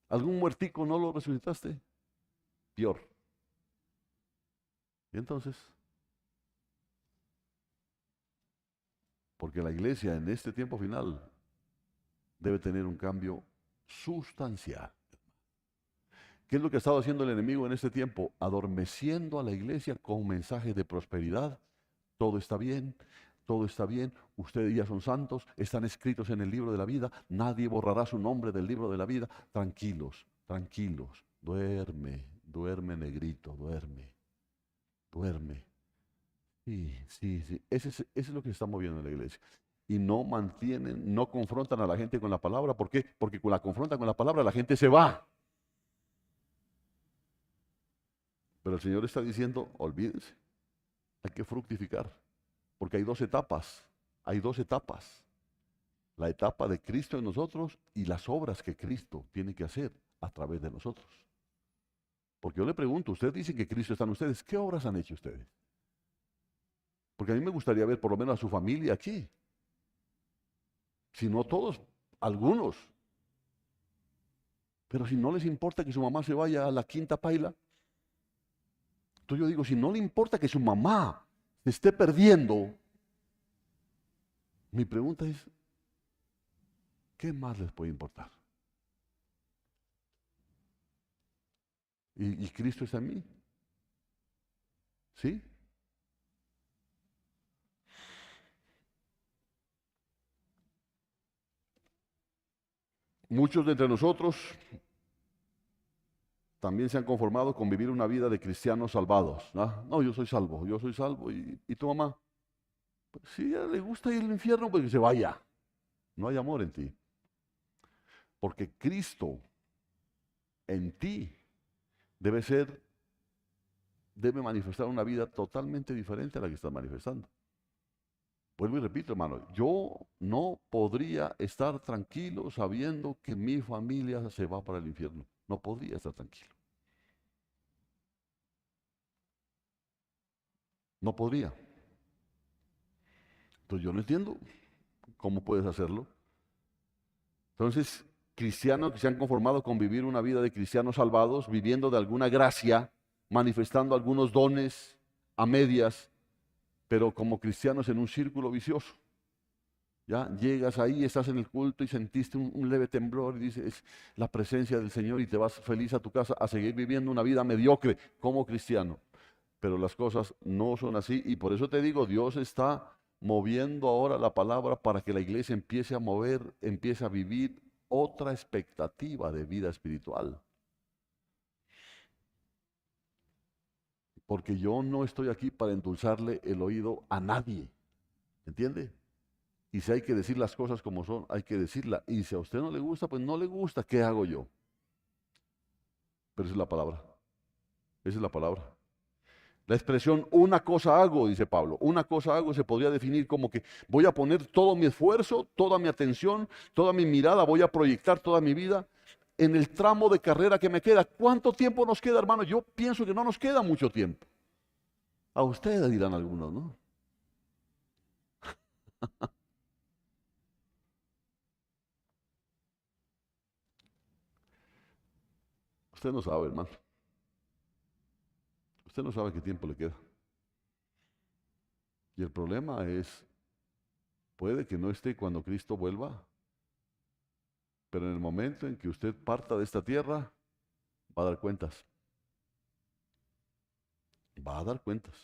¿Algún muertico no lo resucitaste? Peor. ¿Y entonces? Porque la iglesia en este tiempo final debe tener un cambio sustancial. ¿Qué es lo que ha estado haciendo el enemigo en este tiempo? Adormeciendo a la iglesia con mensajes de prosperidad. Todo está bien, todo está bien, ustedes ya son santos, están escritos en el libro de la vida, nadie borrará su nombre del libro de la vida. Tranquilos, tranquilos, duerme, duerme negrito, duerme, duerme. Sí, sí, sí, eso es lo que se está moviendo en la iglesia. Y no mantienen, no confrontan a la gente con la palabra. ¿Por qué? Porque con la confrontan con la palabra, la gente se va. Pero el Señor está diciendo, olvídense, hay que fructificar. Porque hay dos etapas, hay dos etapas. La etapa de Cristo en nosotros y las obras que Cristo tiene que hacer a través de nosotros. Porque yo le pregunto, ustedes dicen que Cristo está en ustedes, ¿qué obras han hecho ustedes? Porque a mí me gustaría ver por lo menos a su familia aquí. Si no todos, algunos. Pero si no les importa que su mamá se vaya a la quinta paila, entonces yo digo, si no le importa que su mamá se esté perdiendo, mi pregunta es, ¿qué más les puede importar? ¿Y Cristo está en mí? ¿Sí? Muchos de entre nosotros también se han conformado con vivir una vida de cristianos salvados. ¿No? No, yo soy salvo. ¿Y tu mamá? Pues si a ella le gusta ir al infierno, pues que se vaya. No hay amor en ti. Porque Cristo en ti debe manifestar una vida totalmente diferente a la que estás manifestando. Vuelvo y repito, hermano, yo no podría estar tranquilo sabiendo que mi familia se va para el infierno. No podría estar tranquilo. No podría. Entonces yo no entiendo cómo puedes hacerlo. Entonces, cristianos que se han conformado con vivir una vida de cristianos salvados, viviendo de alguna gracia, manifestando algunos dones a medias, pero como cristianos en un círculo vicioso. Ya llegas ahí, estás en el culto y sentiste un leve temblor y dices, es la presencia del Señor y te vas feliz a tu casa a seguir viviendo una vida mediocre como cristiano. Pero las cosas no son así y por eso te digo, Dios está moviendo ahora la palabra para que la iglesia empiece a mover, empiece a vivir otra expectativa de vida espiritual. Porque yo no estoy aquí para endulzarle el oído a nadie, ¿entiende? Y si hay que decir las cosas como son, hay que decirlas. Y si a usted no le gusta, pues no le gusta, ¿qué hago yo? Pero esa es la palabra, esa es la palabra. La expresión una cosa hago, dice Pablo, una cosa hago se podría definir como que voy a poner todo mi esfuerzo, toda mi atención, toda mi mirada, voy a proyectar toda mi vida en el tramo de carrera que me queda. ¿Cuánto tiempo nos queda, hermano? Yo pienso que no nos queda mucho tiempo. A ustedes dirán algunos, ¿no? Usted no sabe, hermano. Usted no sabe qué tiempo le queda. Y el problema es, puede que no esté cuando Cristo vuelva, pero en el momento en que usted parta de esta tierra, va a dar cuentas. Va a dar cuentas.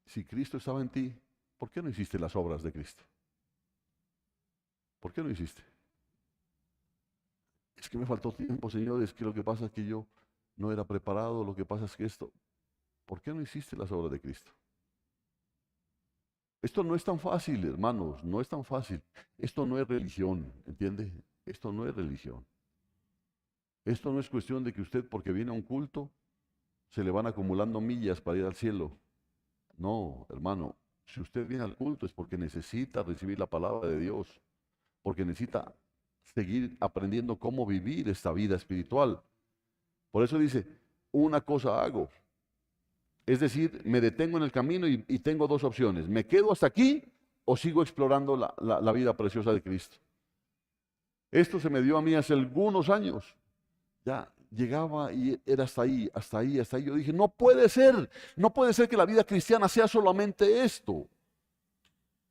Si Cristo estaba en ti, ¿por qué no hiciste las obras de Cristo? ¿Por qué no hiciste? Es que me faltó tiempo, Señor, es que lo que pasa es que yo no era preparado, lo que pasa es que esto, ¿por qué no hiciste las obras de Cristo? Esto no es tan fácil, hermanos, no es tan fácil. Esto no es religión, ¿entiende? Esto no es religión. Esto no es cuestión de que usted, porque viene a un culto, se le van acumulando millas para ir al cielo. No, hermano, si usted viene al culto es porque necesita recibir la palabra de Dios, porque necesita seguir aprendiendo cómo vivir esta vida espiritual. Por eso dice, una cosa hago. Es decir, me detengo en el camino y tengo dos opciones. ¿Me quedo hasta aquí o sigo explorando la vida preciosa de Cristo? Esto se me dio a mí hace algunos años. Ya llegaba y era hasta ahí, hasta ahí, hasta ahí. Yo dije, no puede ser que la vida cristiana sea solamente esto.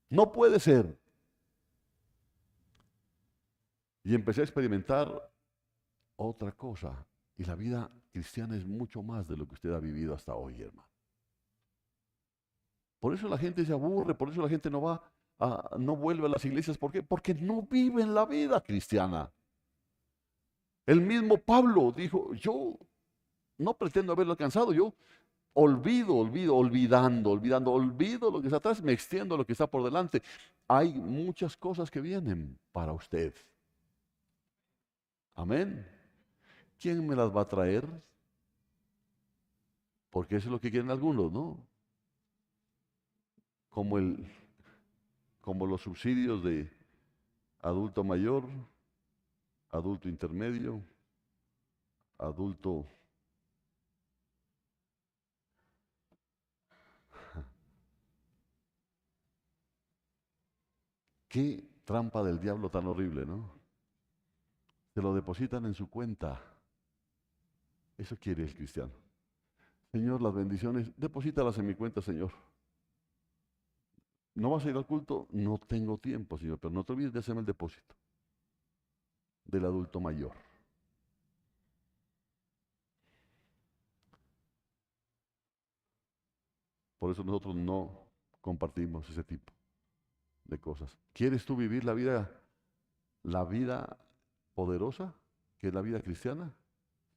No puede ser. Y empecé a experimentar otra cosa. Y la vida cristiana es mucho más de lo que usted ha vivido hasta hoy, hermano. Por eso la gente se aburre, por eso la gente no vuelve a las iglesias. ¿Por qué? Porque no viven la vida cristiana. El mismo Pablo dijo, yo no pretendo haberlo alcanzado, yo olvido lo que está atrás, me extiendo a lo que está por delante. Hay muchas cosas que vienen para usted. Amén. ¿Quién me las va a traer? Porque eso es lo que quieren algunos, ¿no? Como como los subsidios de adulto mayor, adulto intermedio, adulto. Qué trampa del diablo tan horrible, ¿no? Se lo depositan en su cuenta. Eso quiere el cristiano. Señor, las bendiciones, deposítalas en mi cuenta, Señor. ¿No vas a ir al culto? No tengo tiempo, Señor, pero no te olvides de hacerme el depósito del adulto mayor. Por eso nosotros no compartimos ese tipo de cosas. ¿Quieres tú vivir la vida poderosa, que es la vida cristiana?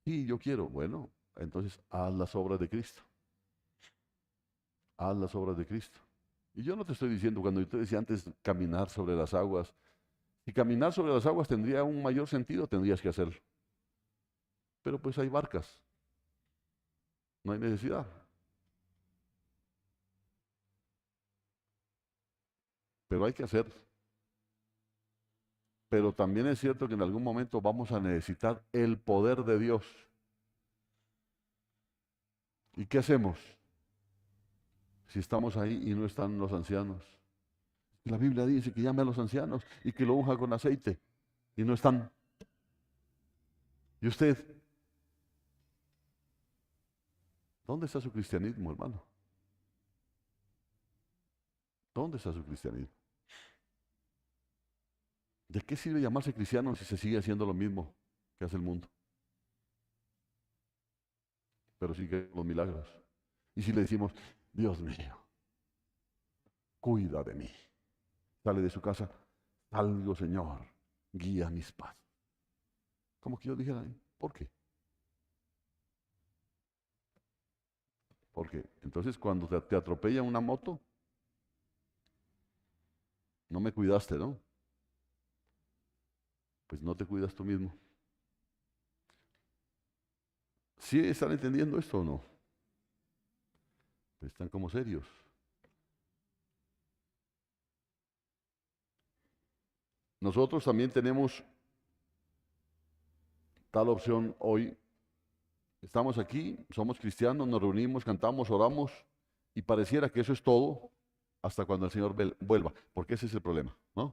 Sí, yo quiero. Bueno, entonces haz las obras de Cristo. Haz las obras de Cristo. Y yo no te estoy diciendo, cuando yo te decía antes caminar sobre las aguas, Si caminar sobre las aguas tendría un mayor sentido, tendrías que hacerlo. Pero pues hay barcas, no hay necesidad. Pero hay que hacer. Pero también es cierto que en algún momento vamos a necesitar el poder de Dios. ¿Y qué hacemos si estamos ahí y no están los ancianos? La Biblia dice que llame a los ancianos y que lo unja con aceite y no están. ¿Y usted? ¿Dónde está su cristianismo, hermano? ¿Dónde está su cristianismo? ¿De qué sirve llamarse cristiano si se sigue haciendo lo mismo que hace el mundo? Pero sigue los milagros. Y si le decimos, Dios mío, cuida de mí. Sale de su casa, salgo, Señor, guía mis pasos. Como que yo dijera, ¿por qué? Porque entonces cuando te atropella una moto, no me cuidaste, ¿no? Pues no te cuidas tú mismo. ¿Sí están entendiendo esto o no? Pues están como serios. Nosotros también tenemos tal opción hoy. Estamos aquí, somos cristianos, nos reunimos, cantamos, oramos y pareciera que eso es todo hasta cuando el Señor vuelva, porque ese es el problema, ¿no?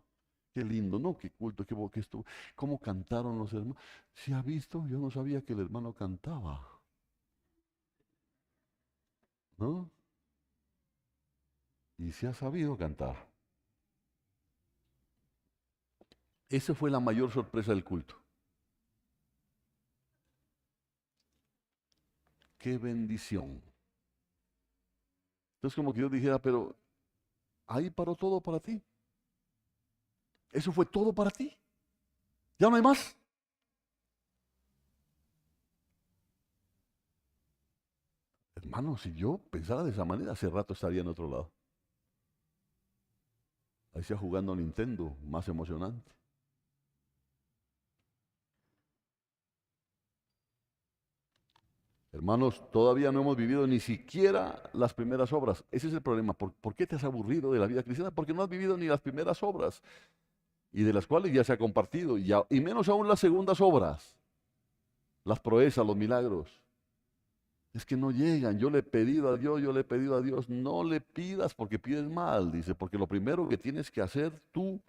Qué lindo, ¿no? Qué culto, qué estuvo. ¿Cómo cantaron los hermanos? ¿Se ha visto? Yo no sabía que el hermano cantaba, ¿no? Y se ha sabido cantar. Esa fue la mayor sorpresa del culto. Qué bendición. Entonces como que yo dijera, pero ahí paró todo para ti. Eso fue todo para ti. Ya no hay más. Hermano, si yo pensara de esa manera, hace rato estaría en otro lado. Ahí sea jugando a Nintendo, más emocionante. Hermanos, todavía no hemos vivido ni siquiera las primeras obras. Ese es el problema. ¿Por qué te has aburrido de la vida cristiana? Porque no has vivido ni las primeras obras, y de las cuales ya se ha compartido, y menos aún las segundas obras, las proezas, los milagros. Es que no llegan. Yo le he pedido a Dios, yo le he pedido a Dios. No le pidas porque pides mal, dice, porque lo primero que tienes que hacer tú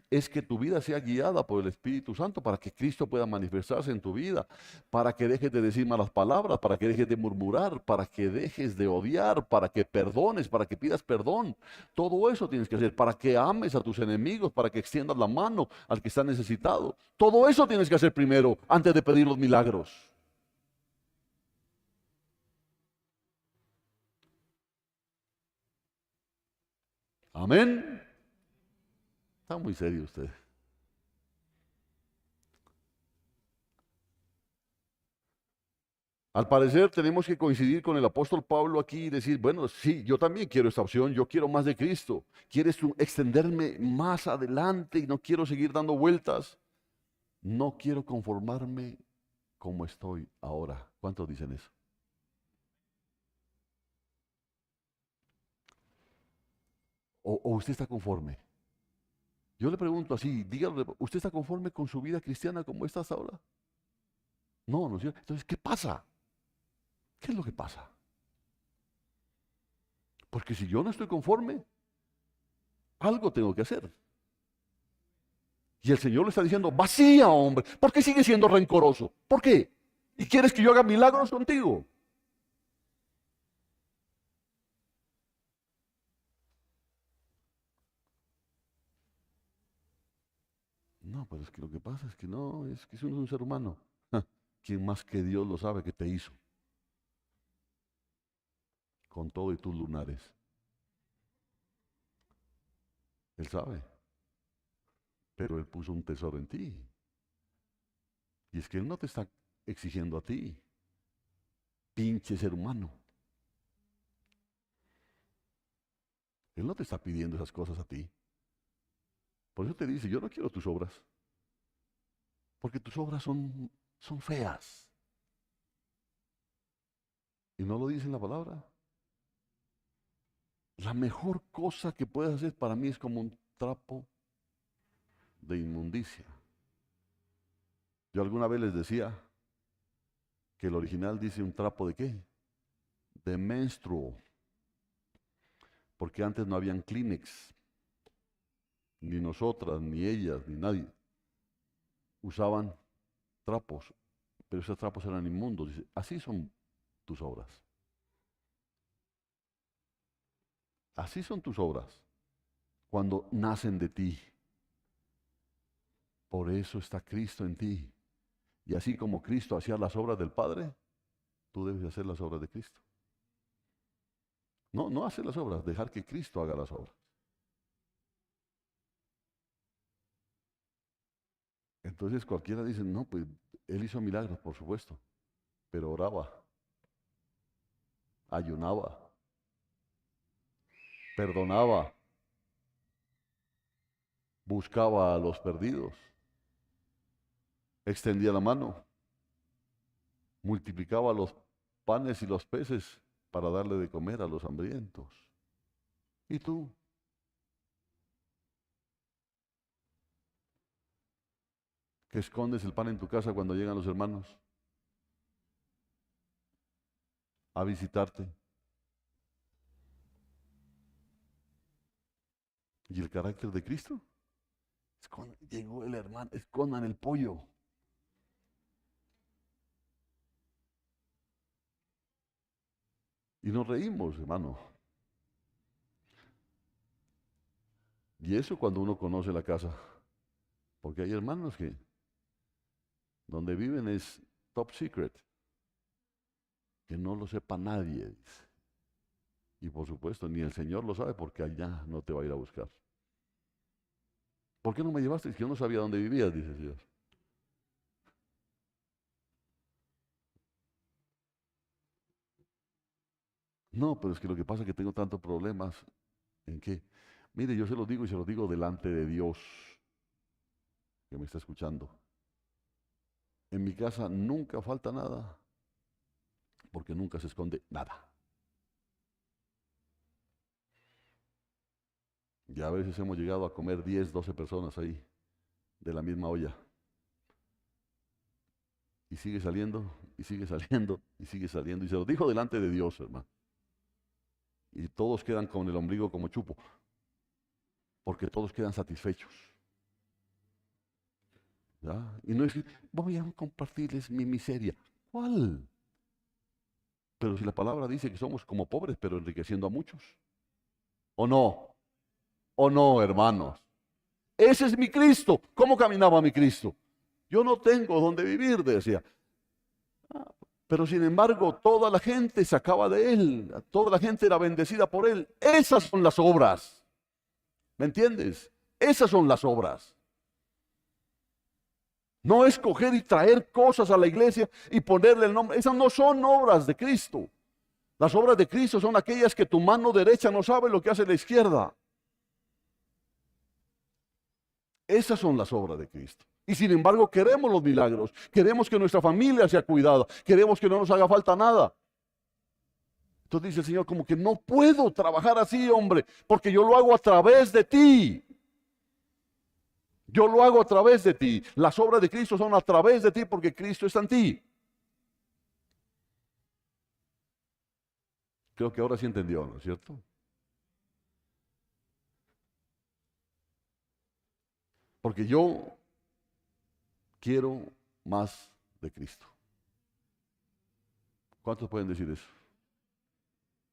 es que tu vida sea guiada por el Espíritu Santo para que Cristo pueda manifestarse en tu vida, para que dejes de decir malas palabras, para que dejes de murmurar, para que dejes de odiar, para que perdones, para que pidas perdón. Todo eso tienes que hacer, para que ames a tus enemigos, para que extiendas la mano al que está necesitado. Todo eso tienes que hacer primero antes de pedir los milagros. Amén. Está muy serio usted. Al parecer tenemos que coincidir con el apóstol Pablo aquí y decir, bueno, sí, yo también quiero esta opción, yo quiero más de Cristo. ¿Quieres tú extenderme más adelante y no quiero seguir dando vueltas? No quiero conformarme como estoy ahora. ¿Cuántos dicen eso? ¿O usted está conforme? Yo le pregunto así, dígalo, ¿usted está conforme con su vida cristiana como está hasta ahora? No, no es cierto. Entonces, ¿qué pasa? ¿Qué es lo que pasa? Porque si yo no estoy conforme, algo tengo que hacer. Y el Señor le está diciendo, vacía, hombre. ¿Por qué sigue siendo rencoroso? ¿Por qué? ¿Y quieres que yo haga milagros contigo? No, pero es que lo que pasa es que no, es que uno es un ser humano. Ja, ¿quién más que Dios lo sabe que te hizo? Con todo y tus lunares. Él sabe, pero Él puso un tesoro en ti. Y es que Él no te está exigiendo a ti, pinche ser humano. Él no te está pidiendo esas cosas a ti. Por eso te dice, yo no quiero tus obras, porque tus obras son feas. ¿Y no lo dice en la palabra? La mejor cosa que puedes hacer para mí es como un trapo de inmundicia. Yo alguna vez les decía que el original dice un trapo de ¿qué? De menstruo. Porque antes no habían Kleenex. Ni nosotras, ni ellas, ni nadie. Usaban trapos. Pero esos trapos eran inmundos. Dice, así son tus obras. Así son tus obras. Cuando nacen de ti. Por eso está Cristo en ti. Y así como Cristo hacía las obras del Padre, tú debes hacer las obras de Cristo. No hacer las obras, dejar que Cristo haga las obras. Entonces cualquiera dice, no, pues Él hizo milagros, por supuesto, pero oraba, ayunaba, perdonaba, buscaba a los perdidos, extendía la mano, multiplicaba los panes y los peces para darle de comer a los hambrientos. ¿Y tú? ¿Que escondes el pan en tu casa cuando llegan los hermanos a visitarte? ¿Y el carácter de Cristo? Llegó el hermano, escondan el pollo. Y nos reímos, hermano. Y eso cuando uno conoce la casa. Porque hay hermanos que donde viven es top secret. Que no lo sepa nadie, dice. Y por supuesto, ni el Señor lo sabe porque allá no te va a ir a buscar. ¿Por qué no me llevaste? Es que yo no sabía dónde vivías, dice el Señor. No, pero es que lo que pasa es que tengo tantos problemas. ¿En qué? Mire, yo se los digo y se los digo delante de Dios, que me está escuchando. En mi casa nunca falta nada, porque nunca se esconde nada. Y a veces hemos llegado a comer 10, 12 personas ahí, de la misma olla. Y sigue saliendo, y sigue saliendo, y sigue saliendo. Y se lo dijo delante de Dios, hermano. Y todos quedan con el ombligo como chupo, porque todos quedan satisfechos. ¿Ya? Y no es que voy a compartirles mi miseria. ¿Cuál? Pero si la palabra dice que somos como pobres, pero enriqueciendo a muchos. ¿O no? ¿O no, hermanos? Ese es mi Cristo. ¿Cómo caminaba mi Cristo? Yo no tengo donde vivir, decía. Pero sin embargo, toda la gente sacaba de él. Toda la gente era bendecida por él. Esas son las obras. ¿Me entiendes? Esas son las obras. No es coger y traer cosas a la iglesia y ponerle el nombre. Esas no son obras de Cristo. Las obras de Cristo son aquellas que tu mano derecha no sabe lo que hace la izquierda. Esas son las obras de Cristo. Y sin embargo queremos los milagros. Queremos que nuestra familia sea cuidada. Queremos que no nos haga falta nada. Entonces dice el Señor como que no puedo trabajar así, hombre, porque yo lo hago a través de ti. Yo lo hago a través de ti. Las obras de Cristo son a través de ti porque Cristo está en ti. Creo que ahora sí entendió, ¿no es cierto? Porque yo quiero más de Cristo. ¿Cuántos pueden decir eso?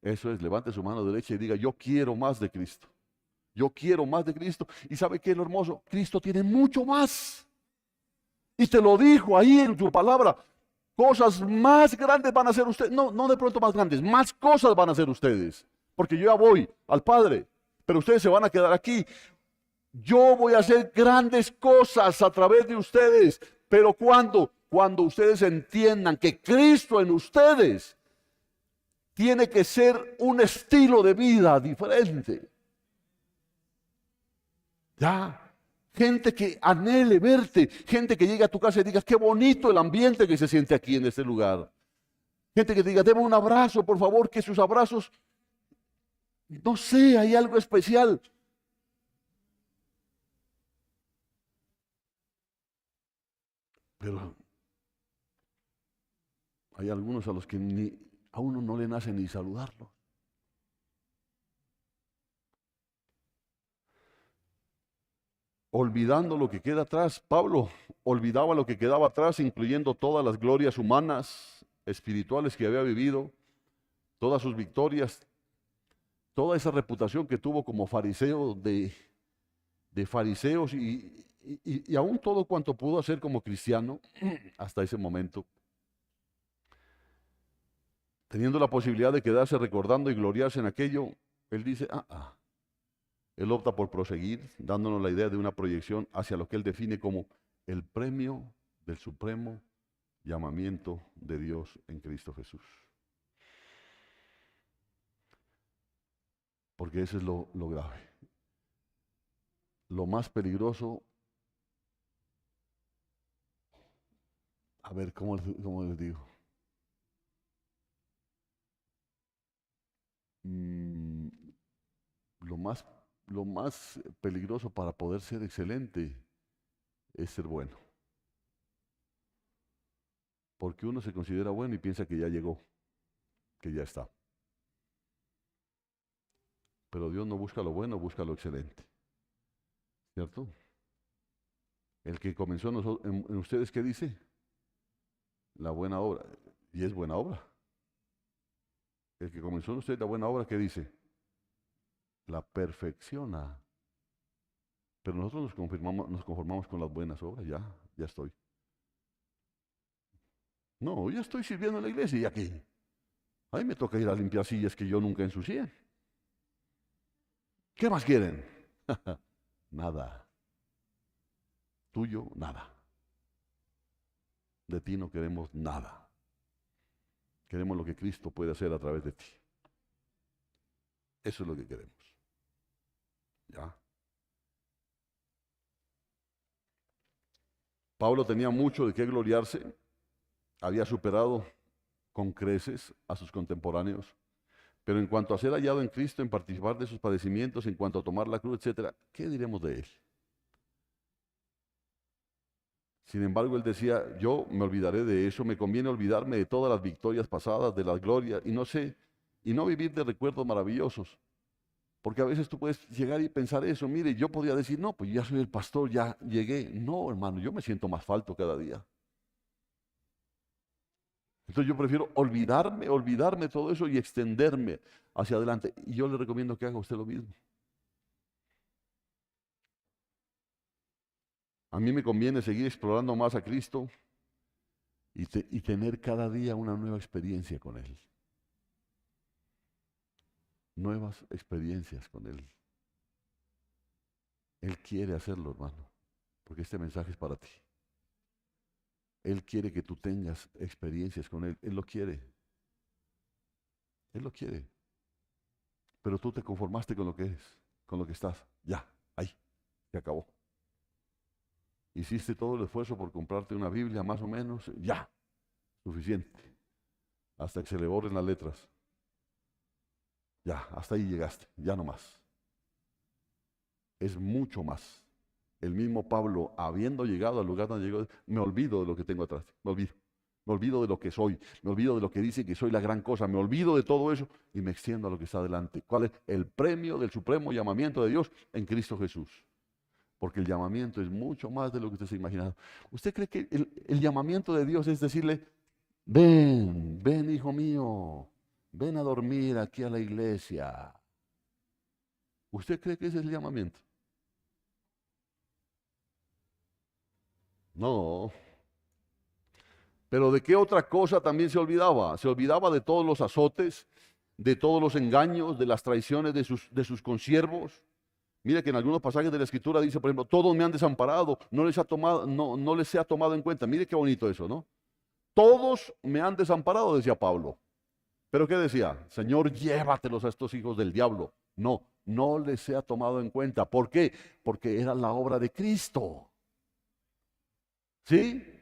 Eso es, levante su mano derecha y diga, yo quiero más de Cristo. Yo quiero más de Cristo. ¿Y sabe qué es lo hermoso? Cristo tiene mucho más. Y te lo dijo ahí en su palabra. Cosas más grandes van a hacer ustedes. No de pronto más grandes, más cosas van a hacer ustedes. Porque yo ya voy al Padre, pero ustedes se van a quedar aquí. Yo voy a hacer grandes cosas a través de ustedes. Pero ¿cuándo? Cuando ustedes entiendan que Cristo en ustedes tiene que ser un estilo de vida diferente. Ya. Gente que anhele verte, gente que llegue a tu casa y digas, qué bonito el ambiente que se siente aquí en este lugar. Gente que te diga, deme un abrazo, por favor, que sus abrazos, no sé, hay algo especial. Pero hay algunos a los que a uno no le nace ni saludarlo. Olvidando lo que queda atrás, Pablo olvidaba lo que quedaba atrás, incluyendo todas las glorias humanas, espirituales que había vivido, todas sus victorias, toda esa reputación que tuvo como fariseo de fariseos y aún todo cuanto pudo hacer como cristiano hasta ese momento. Teniendo la posibilidad de quedarse recordando y gloriarse en aquello, él dice, él opta por proseguir, dándonos la idea de una proyección hacia lo que él define como el premio del supremo llamamiento de Dios en Cristo Jesús. Porque eso es lo grave. Lo más peligroso, a ver, ¿cómo les digo? Lo más peligroso para poder ser excelente es ser bueno. Porque uno se considera bueno y piensa que ya llegó, que ya está. Pero Dios no busca lo bueno, busca lo excelente. ¿Cierto? El que comenzó en ustedes, ¿qué dice? La buena obra. Y es buena obra. El que comenzó en ustedes la buena obra, ¿qué dice? La perfecciona. Pero nosotros nos conformamos con las buenas obras, ya estoy. No, ya estoy sirviendo en la iglesia y aquí. A mí me toca ir a limpiar sillas que yo nunca ensucié. ¿Qué más quieren? Nada. Tuyo, nada. De ti no queremos nada. Queremos lo que Cristo puede hacer a través de ti. Eso es lo que queremos. ¿Ya? Pablo tenía mucho de qué gloriarse. Había superado con creces a sus contemporáneos. Pero en cuanto a ser hallado en Cristo, en participar de sus padecimientos, en cuanto a tomar la cruz, etc., ¿qué diremos de él? Sin embargo, él decía, yo me olvidaré de eso, me conviene olvidarme de todas las victorias pasadas, de las glorias, y no vivir de recuerdos maravillosos. Porque a veces tú puedes llegar y pensar eso, mire, yo podría decir, no, pues ya soy el pastor, ya llegué. No, hermano, yo me siento más falto cada día. Entonces yo prefiero olvidarme todo eso y extenderme hacia adelante. Y yo le recomiendo que haga usted lo mismo. A mí me conviene seguir explorando más a Cristo y tener cada día una nueva experiencia con Él. Nuevas experiencias con Él. Él quiere hacerlo, hermano, porque este mensaje es para ti. Él quiere que tú tengas experiencias con Él. Él lo quiere. Él lo quiere. Pero tú te conformaste con lo que eres, con lo que estás. Ya, ahí, se acabó. Hiciste todo el esfuerzo por comprarte una Biblia, más o menos. Ya, suficiente. Hasta que se le borren las letras. Ya, hasta ahí llegaste, ya no más. Es mucho más. El mismo Pablo, habiendo llegado al lugar donde llegó, me olvido de lo que tengo atrás, me olvido. Me olvido de lo que soy, me olvido de lo que dice que soy la gran cosa, me olvido de todo eso y me extiendo a lo que está adelante. ¿Cuál es? El premio del supremo llamamiento de Dios en Cristo Jesús. Porque el llamamiento es mucho más de lo que usted se ha imaginado. ¿Usted cree que el llamamiento de Dios es decirle, ven, ven hijo mío, ven a dormir aquí a la iglesia? ¿Usted cree que ese es el llamamiento? No. Pero ¿de qué otra cosa también se olvidaba? Se olvidaba de todos los azotes, de todos los engaños, de las traiciones de sus consiervos. Mire que en algunos pasajes de la Escritura dice, por ejemplo, todos me han desamparado, no les se ha tomado en cuenta. Mire qué bonito eso, ¿no? Todos me han desamparado, decía Pablo. ¿Pero qué decía? Señor, llévatelos a estos hijos del diablo. No, no les sea tomado en cuenta. ¿Por qué? Porque era la obra de Cristo. ¿Sí?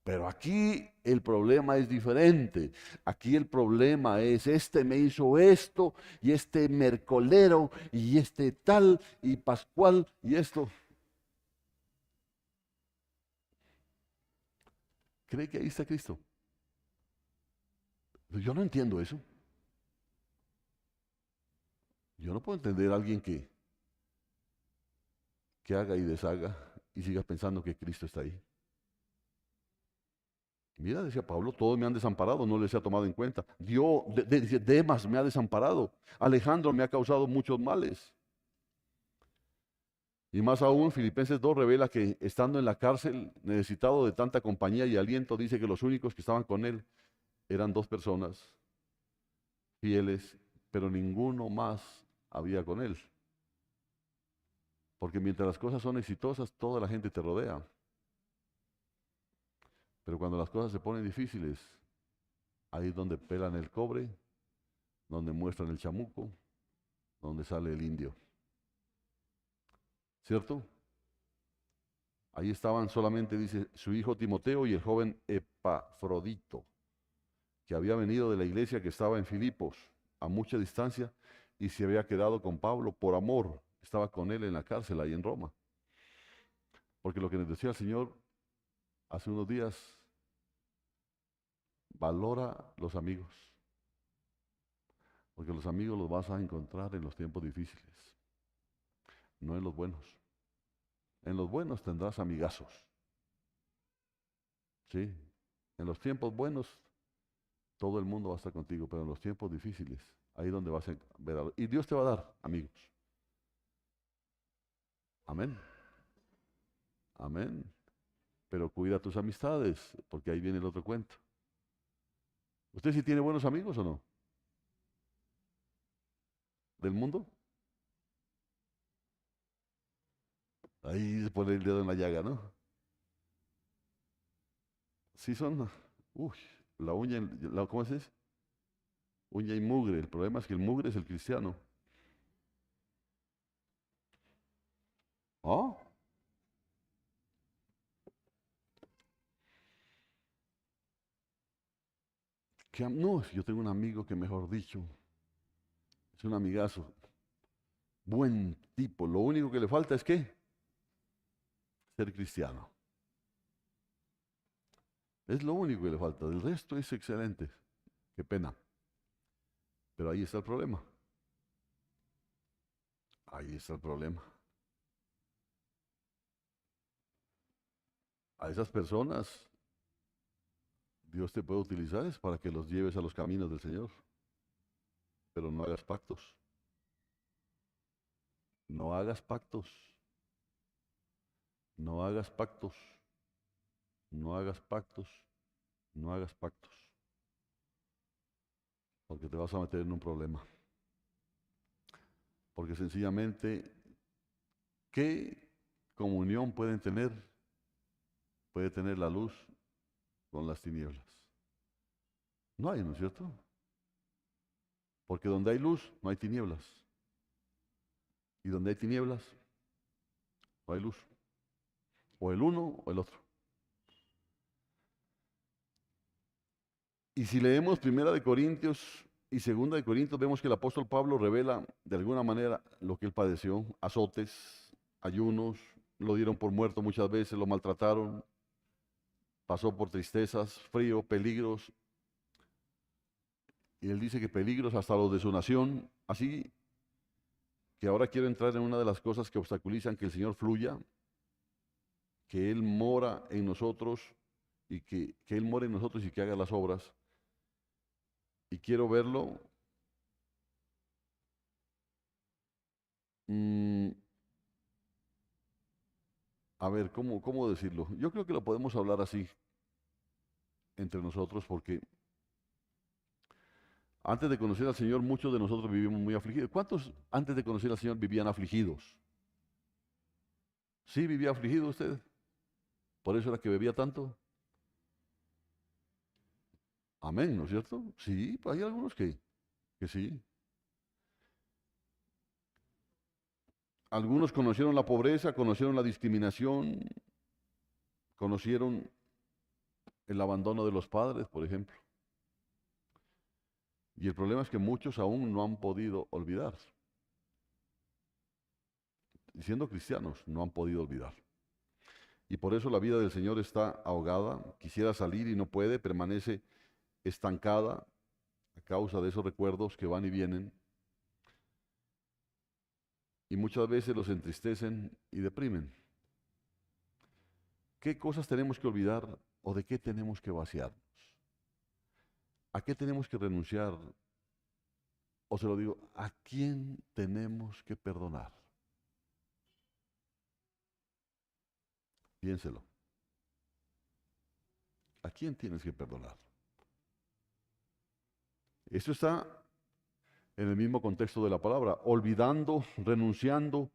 Pero aquí el problema es diferente. Aquí el problema es, este me hizo esto, y este mercolero, y este tal, y Pascual, y esto. ¿Cree que ahí está Cristo? Yo no entiendo eso. Yo no puedo entender a alguien que haga y deshaga y siga pensando que Cristo está ahí. Mira, decía Pablo, todos me han desamparado, no les he tomado en cuenta. Dice, Demas me ha desamparado, Alejandro me ha causado muchos males. Y más aún, Filipenses 2 revela que estando en la cárcel, necesitado de tanta compañía y aliento, dice que los únicos que estaban con él eran dos personas fieles, pero ninguno más había con él. Porque mientras las cosas son exitosas, toda la gente te rodea. Pero cuando las cosas se ponen difíciles, ahí es donde pelan el cobre, donde muestran el chamuco, donde sale el indio. ¿Cierto? Ahí estaban solamente, dice, su hijo Timoteo y el joven Epafrodito, que había venido de la iglesia que estaba en Filipos, a mucha distancia, y se había quedado con Pablo por amor. Estaba con él en la cárcel ahí en Roma. Porque lo que nos decía el Señor hace unos días, valora los amigos. Porque los amigos los vas a encontrar en los tiempos difíciles, no en los buenos. En los buenos tendrás amigazos. ¿Sí? En los tiempos buenos todo el mundo va a estar contigo, pero en los tiempos difíciles, ahí es donde vas a ver a... Y Dios te va a dar amigos. Amén. Amén. Pero cuida tus amistades, porque ahí viene el otro cuento. ¿Usted sí tiene buenos amigos o no? ¿Del mundo? Ahí se pone el dedo en la llaga, ¿no? Sí son, uy, la uña, ¿cómo se dice? Uña y mugre. El problema es que el mugre es el cristiano. ¿Oh? No, yo tengo un amigo que, mejor dicho, es un amigazo. Buen tipo. Lo único que le falta es ¿qué? Ser cristiano. Es lo único que le falta. Del resto es excelente. Qué pena. Pero ahí está el problema. Ahí está el problema. A esas personas Dios te puede utilizar es para que los lleves a los caminos del Señor. Pero no hagas pactos. No hagas pactos. No hagas pactos. No hagas pactos. No hagas pactos. Porque te vas a meter en un problema. Porque sencillamente, ¿qué comunión pueden tener? Puede tener la luz con las tinieblas. No hay, ¿no es cierto? Porque donde hay luz, no hay tinieblas. Y donde hay tinieblas, no hay luz. O el uno o el otro. Y si leemos Primera de Corintios y Segunda de Corintios, vemos que el apóstol Pablo revela de alguna manera lo que él padeció: azotes, ayunos, lo dieron por muerto muchas veces, lo maltrataron, pasó por tristezas, frío, peligros. Y él dice que peligros hasta los de su nación. Así que ahora quiero entrar en una de las cosas que obstaculizan que el Señor fluya, que Él mora en nosotros y que Él mora en nosotros y que haga las obras. Y quiero verlo mm, a ver, ¿cómo decirlo? Yo creo que lo podemos hablar así entre nosotros porque antes de conocer al Señor muchos de nosotros vivimos muy afligidos. ¿Cuántos antes de conocer al Señor vivían afligidos? ¿Sí vivía afligido usted? ¿Por eso era que bebía tanto? Amén, ¿no es cierto? Sí, hay algunos que sí. Algunos conocieron la pobreza, conocieron la discriminación, conocieron el abandono de los padres, por ejemplo. Y el problema es que muchos aún no han podido olvidar. Y siendo cristianos, no han podido olvidar. Y por eso la vida del Señor está ahogada. Quisiera salir y no puede, permanece estancada a causa de esos recuerdos que van y vienen. Y muchas veces los entristecen y deprimen. ¿Qué cosas tenemos que olvidar o de qué tenemos que vaciarnos? ¿A qué tenemos que renunciar? O se lo digo, ¿a quién tenemos que perdonar? Piénselo. ¿A quién tienes que perdonar? Esto está en el mismo contexto de la palabra, olvidando, renunciando,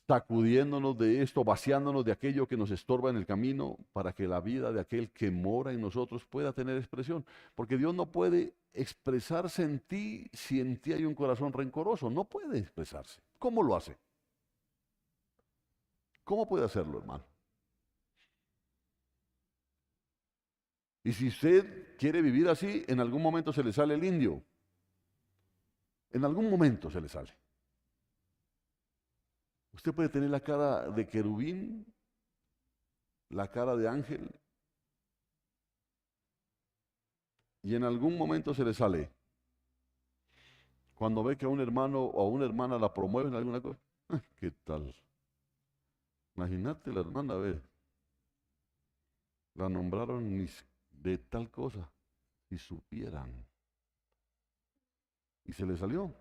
sacudiéndonos de esto, vaciándonos de aquello que nos estorba en el camino para que la vida de aquel que mora en nosotros pueda tener expresión. Porque Dios no puede expresarse en ti si en ti hay un corazón rencoroso. No puede expresarse. ¿Cómo lo hace? ¿Cómo puede hacerlo, hermano? Y si usted quiere vivir así, en algún momento se le sale el indio. En algún momento se le sale. Usted puede tener la cara de querubín, la cara de ángel, y en algún momento se le sale. Cuando ve que a un hermano o a una hermana la promueven en alguna cosa, ¿qué tal? Imagínate la hermana, ve, la nombraron de tal cosa, si supieran. Y se le salió.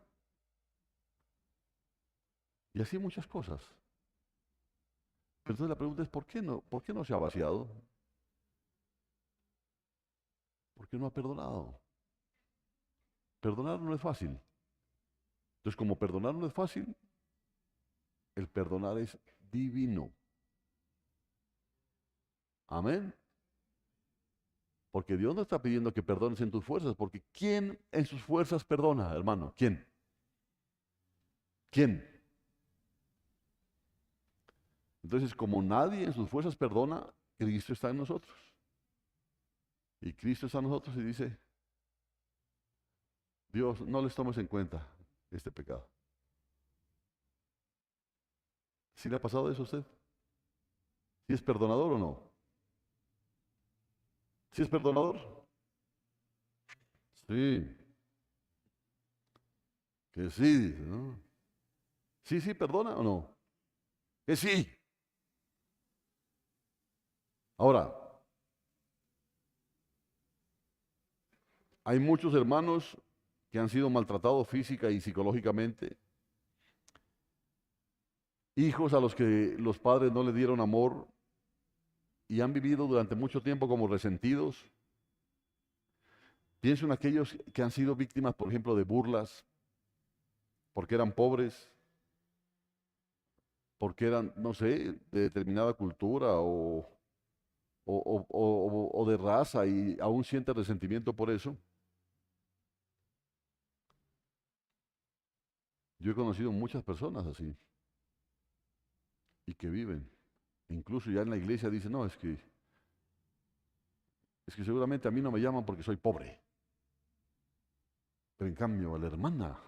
Y así muchas cosas. Pero entonces la pregunta es, ¿por qué no se ha vaciado? ¿Por qué no ha perdonado? Perdonar no es fácil. Entonces, como perdonar no es fácil, el perdonar es divino. Amén. Porque Dios no está pidiendo que perdones en tus fuerzas, porque ¿quién en sus fuerzas perdona, hermano? ¿Quién? ¿Quién? Entonces, como nadie en sus fuerzas perdona, Cristo está en nosotros. Y Cristo está en nosotros y dice, Dios, no les tomes en cuenta este pecado. ¿Sí le ha pasado eso a usted? ¿Sí es perdonador o no? ¿Sí es perdonador? Sí. Que sí, dice, ¿no? Sí, sí, perdona o no. Que sí. Ahora, hay muchos hermanos que han sido maltratados física y psicológicamente, hijos a los que los padres no le dieron amor y han vivido durante mucho tiempo como resentidos. Pienso en aquellos que han sido víctimas, por ejemplo, de burlas, porque eran pobres, porque eran, no sé, de determinada cultura o de raza y aún siente resentimiento por eso. Yo he conocido muchas personas así y que viven. Incluso ya en la iglesia dicen, no, es que seguramente a mí no me llaman porque soy pobre. Pero en cambio a la hermana,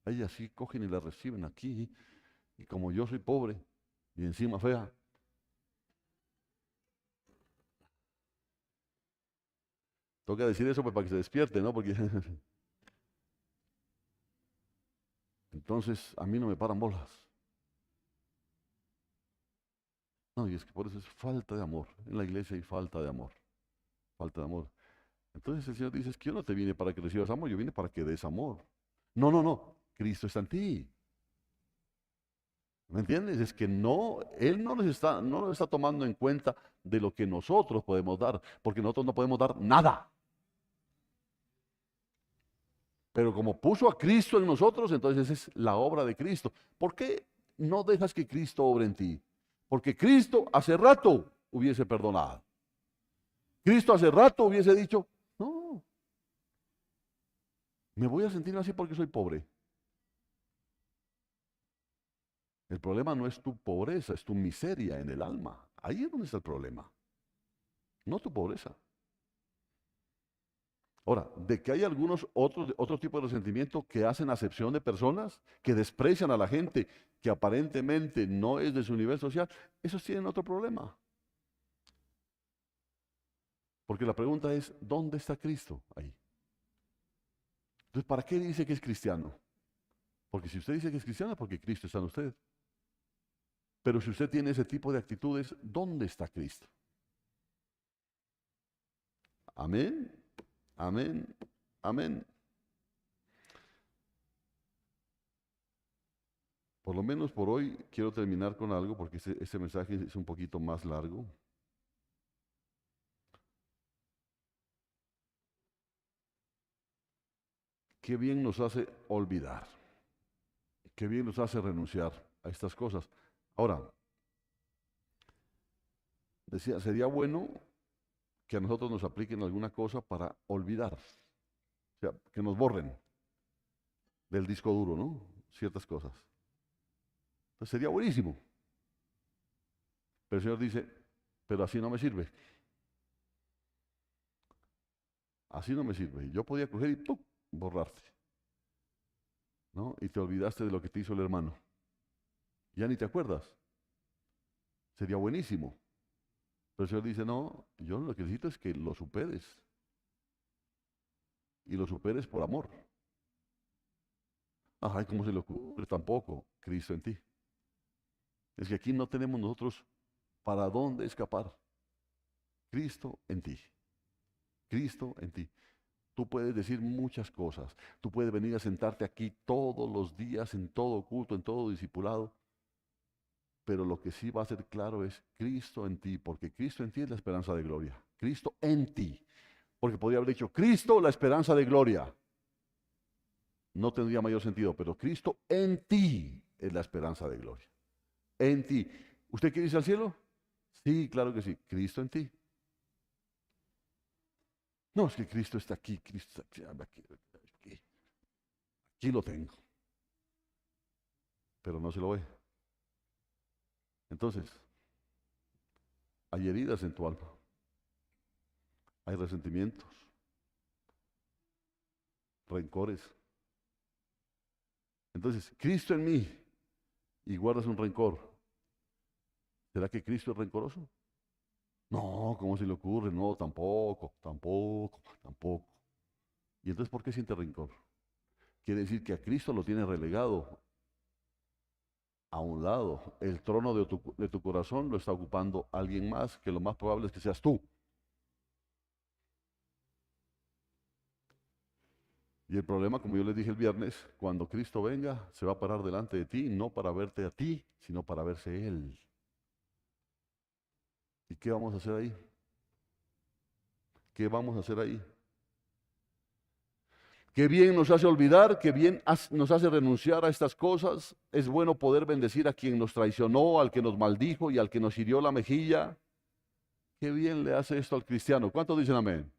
a ella sí cogen y la reciben aquí. Y como yo soy pobre y encima fea, toca decir eso pues para que se despierte, ¿no? Porque entonces a mí no me paran bolas. No, y es que por eso es falta de amor. En la iglesia hay falta de amor. Falta de amor. Entonces el Señor dice, es que yo no te vine para que recibas amor, yo vine para que des amor. No, no, no. Cristo está en ti. ¿Me entiendes? Es que no, Él no nos está tomando en cuenta de lo que nosotros podemos dar, porque nosotros no podemos dar nada. Pero como puso a Cristo en nosotros, entonces esa es la obra de Cristo. ¿Por qué no dejas que Cristo obre en ti? Porque Cristo hace rato hubiese perdonado. Cristo hace rato hubiese dicho, no, me voy a sentir así porque soy pobre. El problema no es tu pobreza, es tu miseria en el alma. Ahí es donde está el problema, no tu pobreza. Ahora, de que hay algunos otros tipos de resentimiento que hacen acepción de personas, que desprecian a la gente, que aparentemente no es de su nivel social, esos tienen otro problema. Porque la pregunta es, ¿dónde está Cristo ahí? Entonces, ¿para qué dice que es cristiano? Porque si usted dice que es cristiano es porque Cristo está en usted. Pero si usted tiene ese tipo de actitudes, ¿dónde está Cristo? Amén, amén, amén. Por lo menos por hoy quiero terminar con algo porque este mensaje es un poquito más largo. Qué bien nos hace olvidar, qué bien nos hace renunciar a estas cosas. Ahora, decía, sería bueno que a nosotros nos apliquen alguna cosa para olvidar, o sea, que nos borren del disco duro, ¿no? Ciertas cosas. Entonces sería buenísimo. Pero el Señor dice, pero así no me sirve. Así no me sirve. Yo podía coger y ¡pum! Borrarte, ¿no? Y te olvidaste de lo que te hizo el hermano. Ya ni te acuerdas. Sería buenísimo. Pero el Señor dice, no, yo lo que necesito es que lo superes. Y lo superes por amor. Ay, ¿cómo se le ocurre? Tampoco, Cristo en ti. Es que aquí no tenemos nosotros para dónde escapar. Cristo en ti. Cristo en ti. Tú puedes decir muchas cosas. Tú puedes venir a sentarte aquí todos los días, en todo culto, en todo discipulado. Pero lo que sí va a ser claro es Cristo en ti, porque Cristo en ti es la esperanza de gloria. Cristo en ti. Porque podría haber dicho, Cristo, la esperanza de gloria. No tendría mayor sentido, pero Cristo en ti es la esperanza de gloria. En ti. ¿Usted quiere irse al cielo? Sí, claro que sí. Cristo en ti. No, es que Cristo está aquí, Cristo está aquí. Aquí lo tengo, pero no se lo ve. Entonces, hay heridas en tu alma, hay resentimientos, rencores. Entonces, Cristo en mí y guardas un rencor. ¿Será que Cristo es rencoroso? No, ¿cómo se le ocurre? No, tampoco, tampoco, tampoco. ¿Y entonces por qué siente rencor? Quiere decir que a Cristo lo tiene relegado a un lado. El trono de tu corazón lo está ocupando alguien más, que lo más probable es que seas tú. Y el problema, como yo les dije el viernes, cuando Cristo venga, se va a parar delante de ti, no para verte a ti, sino para verse Él. ¿Y qué vamos a hacer ahí? ¿Qué vamos a hacer ahí? Qué bien nos hace olvidar, qué bien nos hace renunciar a estas cosas. Es bueno poder bendecir a quien nos traicionó, al que nos maldijo y al que nos hirió la mejilla. Qué bien le hace esto al cristiano. ¿Cuántos dicen amén?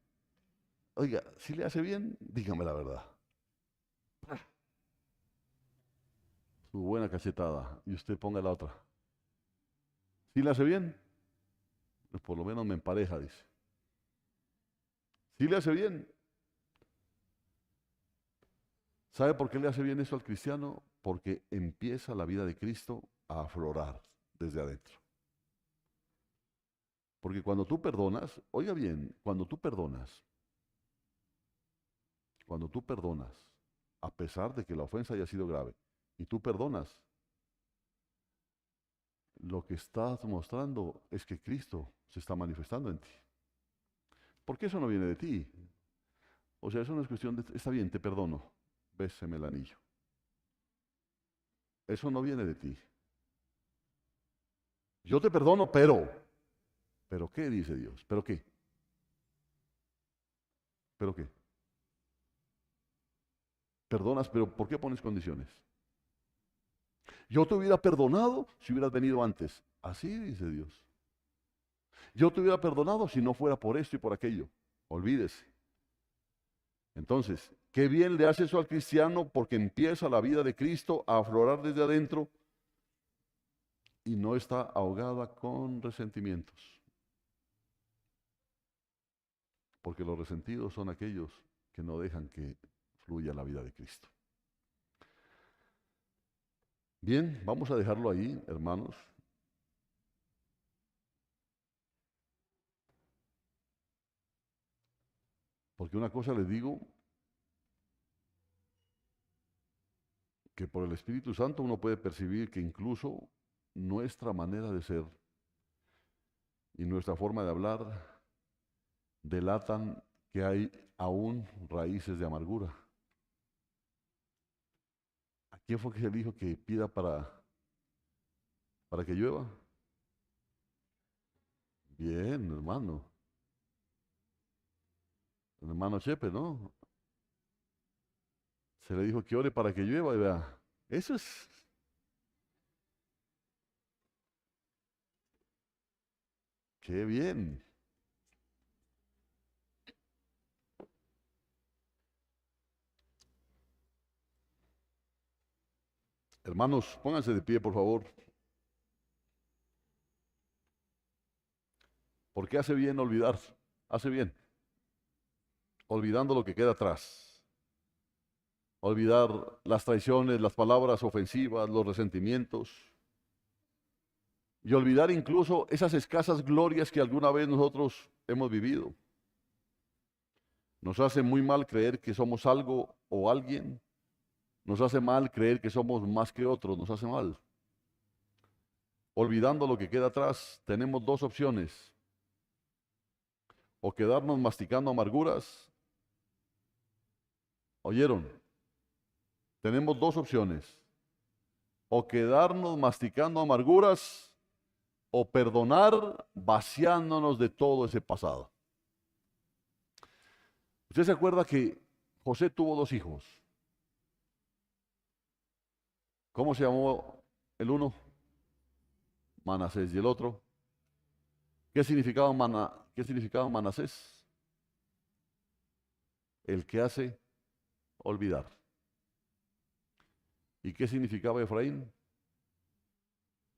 Oiga, si le hace bien, dígame la verdad. Su buena cachetada y usted ponga la otra. ¿Si le hace bien? Pues por lo menos me empareja, dice. ¿Si le hace bien? ¿Sabe por qué le hace bien esto al cristiano? Porque empieza la vida de Cristo a aflorar desde adentro. Porque cuando tú perdonas, oiga bien, cuando tú perdonas, a pesar de que la ofensa haya sido grave, y tú perdonas, lo que estás mostrando es que Cristo se está manifestando en ti. Porque eso no viene de ti. O sea, eso no es cuestión de, está bien, te perdono, béseme el anillo. Eso no viene de ti. Yo te perdono, ¿pero qué dice Dios? ¿Pero qué? ¿Pero qué? Perdonas, pero ¿por qué pones condiciones? Yo te hubiera perdonado si hubieras venido antes. Así dice Dios. Yo te hubiera perdonado si no fuera por esto y por aquello. Olvídese. Entonces, qué bien le hace eso al cristiano porque empieza la vida de Cristo a aflorar desde adentro y no está ahogada con resentimientos. Porque los resentidos son aquellos que no dejan que fluya la vida de Cristo. Bien, vamos a dejarlo ahí, hermanos. Porque una cosa les digo, que por el Espíritu Santo uno puede percibir que incluso nuestra manera de ser y nuestra forma de hablar delatan que hay aún raíces de amargura. ¿A quién fue que se le dijo que pida para que llueva? Bien, hermano. El hermano Chepe, ¿no? Se le dijo que ore para que llueva y vea. Eso es. Qué bien. Hermanos, pónganse de pie, por favor. Porque hace bien olvidar. Hace bien. Olvidando lo que queda atrás. Olvidar las traiciones, las palabras ofensivas, los resentimientos. Y olvidar incluso esas escasas glorias que alguna vez nosotros hemos vivido. Nos hace muy mal creer que somos algo o alguien. Nos hace mal creer que somos más que otros. Nos hace mal. Olvidando lo que queda atrás, tenemos dos opciones. O quedarnos masticando amarguras. ¿Oyeron? Tenemos dos opciones. O quedarnos masticando amarguras o perdonar vaciándonos de todo ese pasado. ¿Usted se acuerda que José tuvo dos hijos? ¿Cómo se llamó el uno? Manasés. ¿Y el otro? ¿Qué significaba Manasés? El que hace olvidar. ¿Y qué significaba Efraín?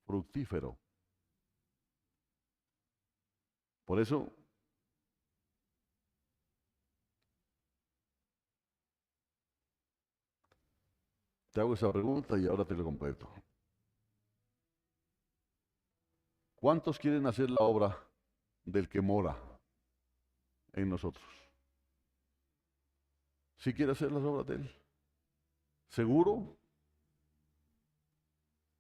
Fructífero. Por eso, te hago esa pregunta y ahora te lo completo. ¿Cuántos quieren hacer la obra del que mora en nosotros? ¿Sí quiere hacer las obras de él? ¿Seguro?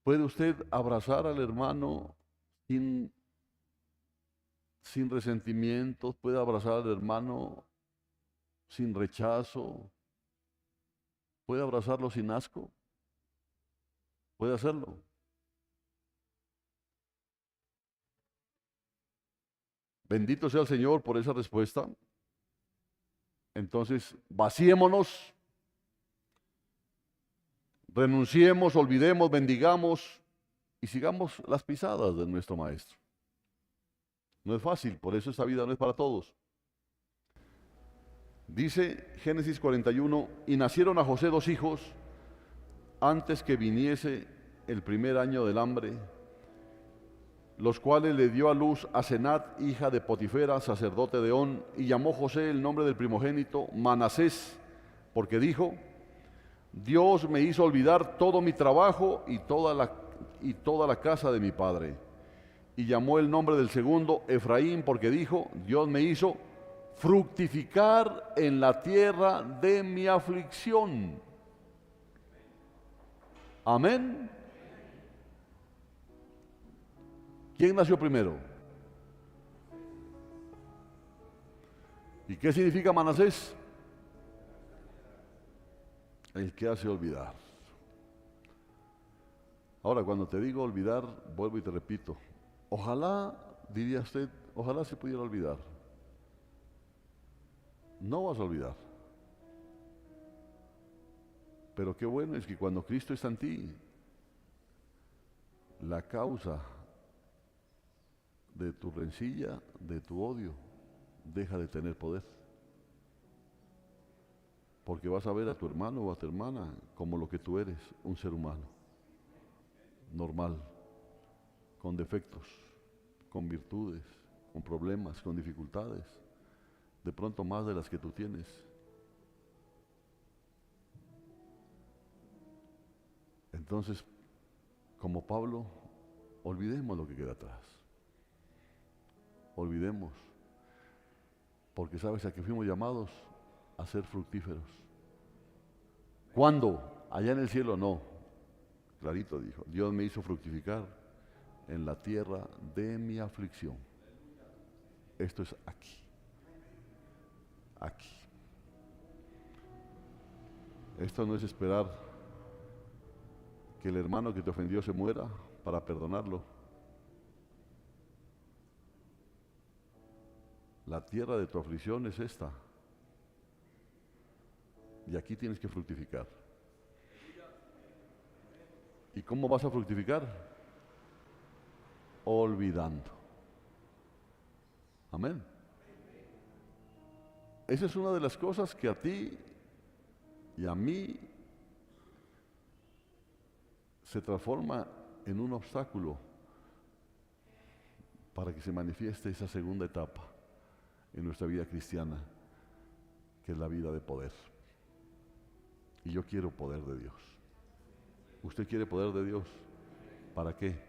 ¿Puede usted abrazar al hermano sin resentimientos? ¿Puede abrazar al hermano sin rechazo? ¿Puede abrazarlo sin asco? ¿Puede hacerlo? Bendito sea el Señor por esa respuesta. Entonces, vaciémonos, renunciemos, olvidemos, bendigamos y sigamos las pisadas de nuestro Maestro. No es fácil, por eso esta vida no es para todos. Dice Génesis 41, y nacieron a José dos hijos antes que viniese el primer año del hambre, los cuales le dio a luz a Senat, hija de Potifera, sacerdote de On, y llamó José el nombre del primogénito Manasés, porque dijo, Dios me hizo olvidar todo mi trabajo y toda la casa de mi padre. Y llamó el nombre del segundo Efraín, porque dijo, Dios me hizo fructificar en la tierra de mi aflicción. Amén. ¿Quién nació primero? ¿Y qué significa Manasés? El que hace olvidar. Ahora, cuando te digo olvidar, vuelvo y te repito. Ojalá, diría usted, ojalá se pudiera olvidar. No vas a olvidar. Pero qué bueno es que cuando Cristo está en ti, la causa de tu rencilla, de tu odio, deja de tener poder. Porque vas a ver a tu hermano o a tu hermana como lo que tú eres, un ser humano, normal, con defectos, con virtudes, con problemas, con dificultades, de pronto más de las que tú tienes. Entonces, como Pablo, olvidemos lo que queda atrás. Olvidemos, porque sabes a que fuimos llamados a ser fructíferos. ¿Cuándo? Allá en el cielo no. Clarito dijo, Dios me hizo fructificar en la tierra de mi aflicción. Esto es aquí. Aquí. Esto no es esperar que el hermano que te ofendió se muera para perdonarlo. La tierra de tu aflicción es esta. Y aquí tienes que fructificar. ¿Y cómo vas a fructificar? Olvidando. Amén. Esa es una de las cosas que a ti y a mí se transforma en un obstáculo para que se manifieste esa segunda etapa en nuestra vida cristiana, que es la vida de poder. Y yo quiero poder de Dios. ¿Usted quiere poder de Dios? ¿Para qué?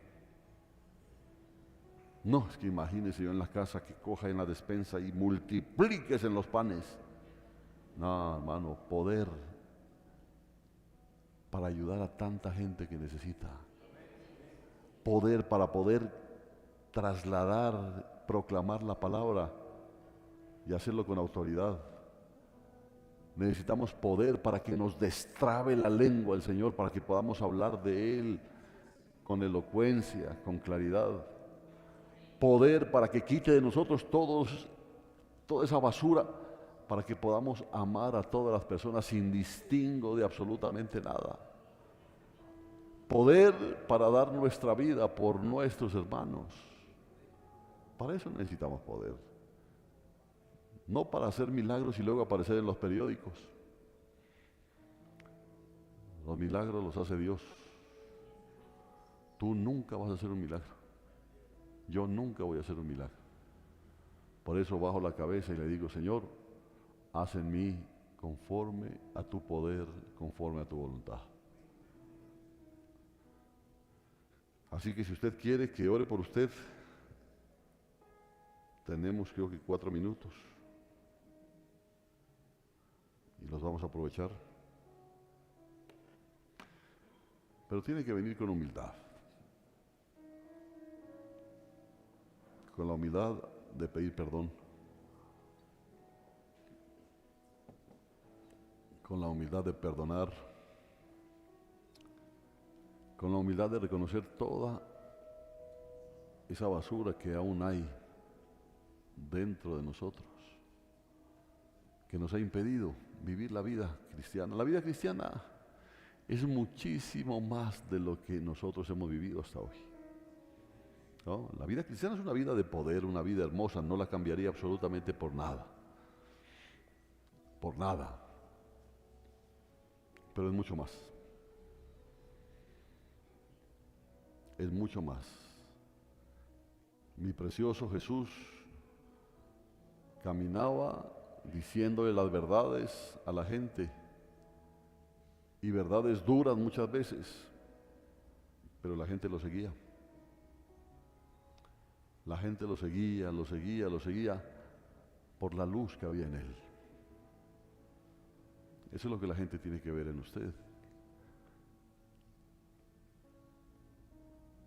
No, es que imagínese yo en la casa que coja en la despensa y multipliques en los panes. No, hermano, poder para ayudar a tanta gente que necesita. Poder para poder trasladar, proclamar la palabra y hacerlo con autoridad. Necesitamos poder para que nos destrabe la lengua el Señor, para que podamos hablar de Él con elocuencia, con claridad. Poder para que quite de nosotros toda esa basura, para que podamos amar a todas las personas sin distingo de absolutamente nada. Poder para dar nuestra vida por nuestros hermanos. Para eso necesitamos poder. No para hacer milagros y luego aparecer en los periódicos. Los milagros los hace Dios. Tú nunca vas a hacer un milagro. Yo nunca voy a hacer un milagro. Por eso bajo la cabeza y le digo, Señor, haz en mí conforme a tu poder, conforme a tu voluntad. Así que si usted quiere que ore por usted, tenemos creo que 4 minutos. Y los vamos a aprovechar. Pero tiene que venir con humildad. Con la humildad de pedir perdón. Con la humildad de perdonar. Con la humildad de reconocer toda esa basura que aún hay dentro de nosotros, que nos ha impedido vivir la vida cristiana. La vida cristiana es muchísimo más de lo que nosotros hemos vivido hasta hoy. ¿No? La vida cristiana es una vida de poder, una vida hermosa, no la cambiaría absolutamente por nada. Por nada. Pero es mucho más. Es mucho más. Mi precioso Jesús caminaba diciéndole las verdades a la gente, y verdades duras muchas veces, pero la gente lo seguía. La gente lo seguía, lo seguía, lo seguía por la luz que había en él. Eso es lo que la gente tiene que ver en usted.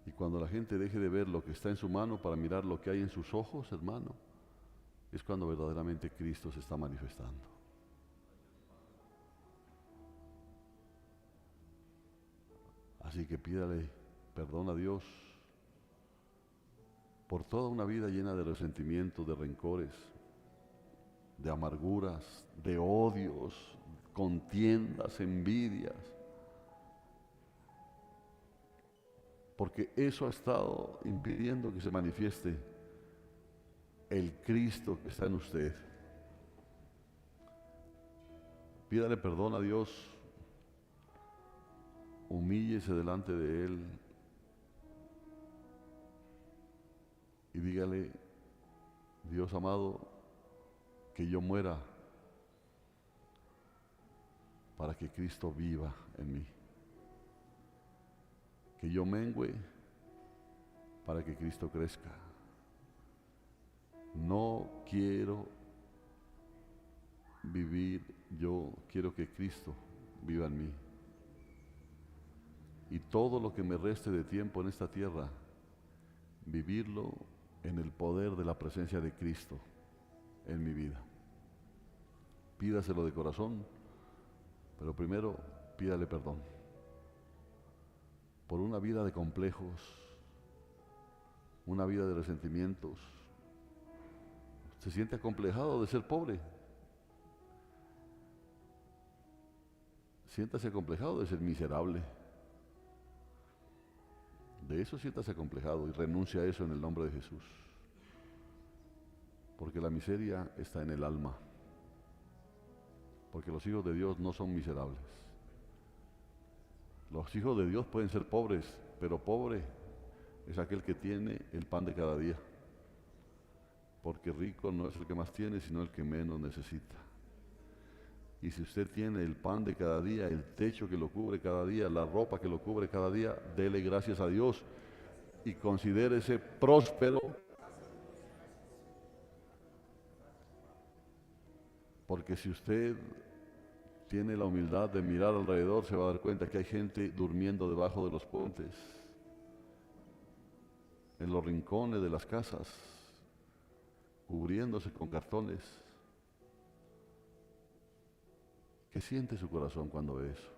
Y cuando la gente deje de ver lo que está en su mano para mirar lo que hay en sus ojos, hermano, es cuando verdaderamente Cristo se está manifestando. Así que pídale perdón a Dios por toda una vida llena de resentimientos, de rencores, de amarguras, de odios, contiendas, envidias. Porque eso ha estado impidiendo que se manifieste el Cristo que está en usted. Pídale perdón a Dios, humíllese delante de Él dígale, Dios amado, que yo muera para que Cristo viva en mí. Que yo mengüe para que Cristo crezca. No quiero vivir yo, quiero que Cristo viva en mí. Y todo lo que me reste de tiempo en esta tierra, vivirlo en el poder de la presencia de Cristo en mi vida. Pídaselo de corazón, pero primero pídale perdón por una vida de complejos, una vida de resentimientos. ¿Se siente acomplejado de ser pobre? Siéntase acomplejado de ser miserable. De eso siéntase acomplejado y renuncia a eso en el nombre de Jesús. Porque la miseria está en el alma. Porque los hijos de Dios no son miserables. Los hijos de Dios pueden ser pobres, pero pobre es aquel que tiene el pan de cada día. Porque rico no es el que más tiene, sino el que menos necesita. Y si usted tiene el pan de cada día, el techo que lo cubre cada día, la ropa que lo cubre cada día, dele gracias a Dios y considérese próspero. Porque si usted tiene la humildad de mirar alrededor, se va a dar cuenta que hay gente durmiendo debajo de los puentes, en los rincones de las casas, cubriéndose con cartones. ¿Qué siente su corazón cuando ve eso?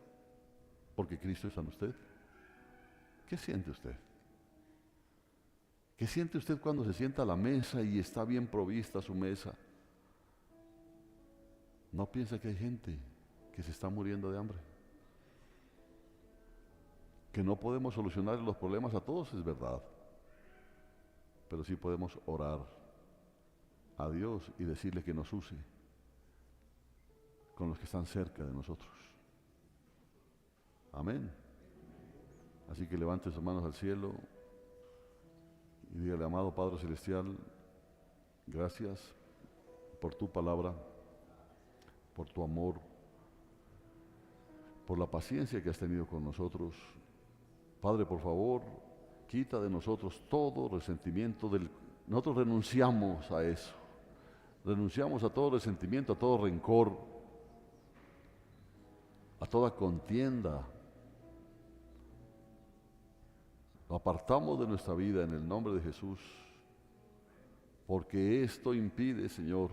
Porque Cristo está en usted. ¿Qué siente usted? ¿Qué siente usted cuando se sienta a la mesa y está bien provista su mesa? ¿No piensa que hay gente que se está muriendo de hambre? Que no podemos solucionar los problemas a todos, es verdad. Pero sí podemos orar a Dios y decirle que nos use con los que están cerca de nosotros. Amén. Así que levante sus manos al cielo y dígale, amado Padre Celestial, gracias por tu palabra, por tu amor, por la paciencia que has tenido con nosotros. Padre, por favor, quita de nosotros todo resentimiento. Nosotros renunciamos a eso. Renunciamos a todo resentimiento, a todo rencor, a toda contienda. Lo apartamos de nuestra vida en el nombre de Jesús, porque esto impide, Señor,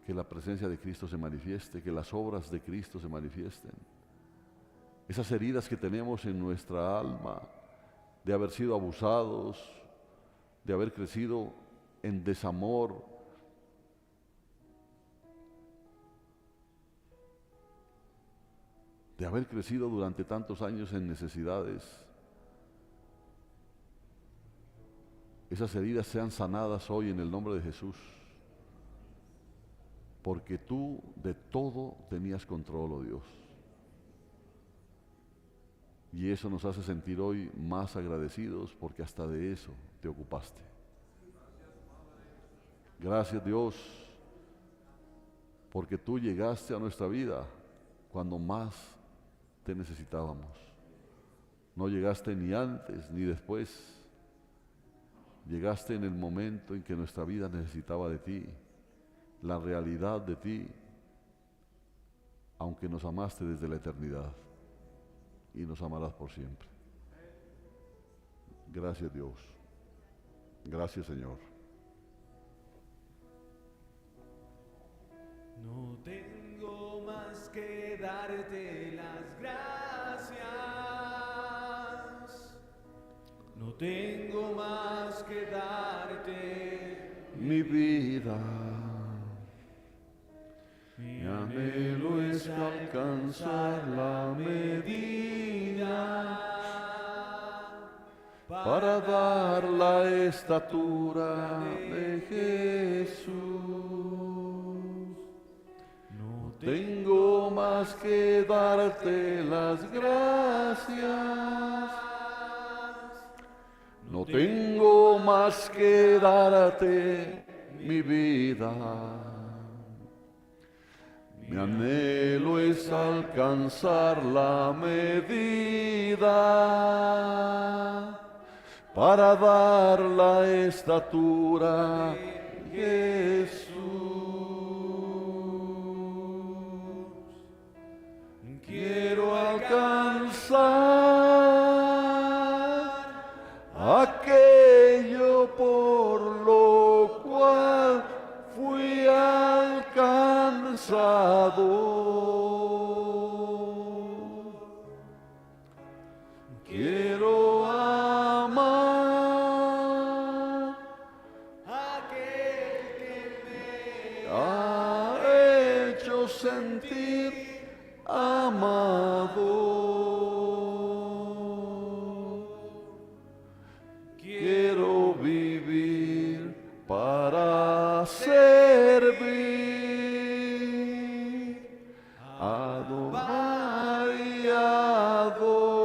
que la presencia de Cristo se manifieste, que las obras de Cristo se manifiesten. Esas heridas que tenemos en nuestra alma, de haber sido abusados, de haber crecido en desamor, de haber crecido durante tantos años en necesidades. Esas heridas sean sanadas hoy en el nombre de Jesús, porque tú de todo tenías control, oh Dios. Y eso nos hace sentir hoy más agradecidos, porque hasta de eso te ocupaste. Gracias, Dios, porque tú llegaste a nuestra vida cuando más te necesitábamos. No llegaste ni antes ni después. Llegaste en el momento en que nuestra vida necesitaba de ti, la realidad de ti, aunque nos amaste desde la eternidad y nos amarás por siempre. Gracias, Dios. Gracias, Señor. No tengo más que darte las gracias. No tengo más que darte Mi vida, mi anhelo es alcanzar la medida para dar la estatura de Jesús. No tengo más que darte las gracias. No tengo más que darte, mi vida. Mi anhelo es alcanzar la medida para dar la estatura de Jesús. Quiero alcanzar aquello por lo cual fui alcanzado. Quiero amar aquel que me ha hecho sentir amado. Quiero vivir para servir, adorar y adorar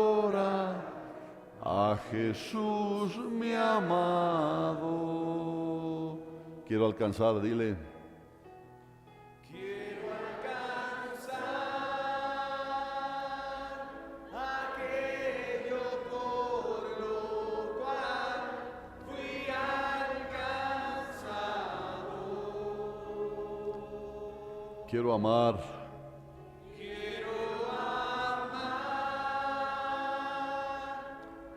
a Jesús mi amado. Quiero alcanzar, dile. quiero alcanzar aquello por lo cual fui alcanzado. Quiero amar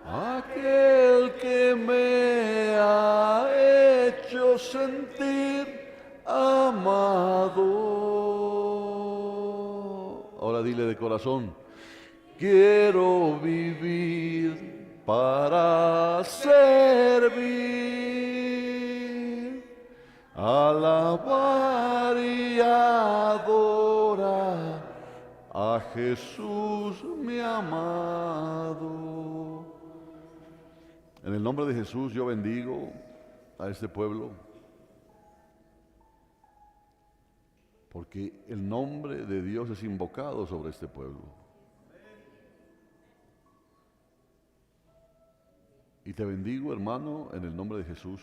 aquel que me ha hecho sentir amado. Ahora dile de corazón, quiero vivir para servir, alabar y adorar a Jesús mi amado. En el nombre de Jesús yo bendigo a este pueblo, porque el nombre de Dios es invocado sobre este pueblo. Y te bendigo, hermano, en el nombre de Jesús,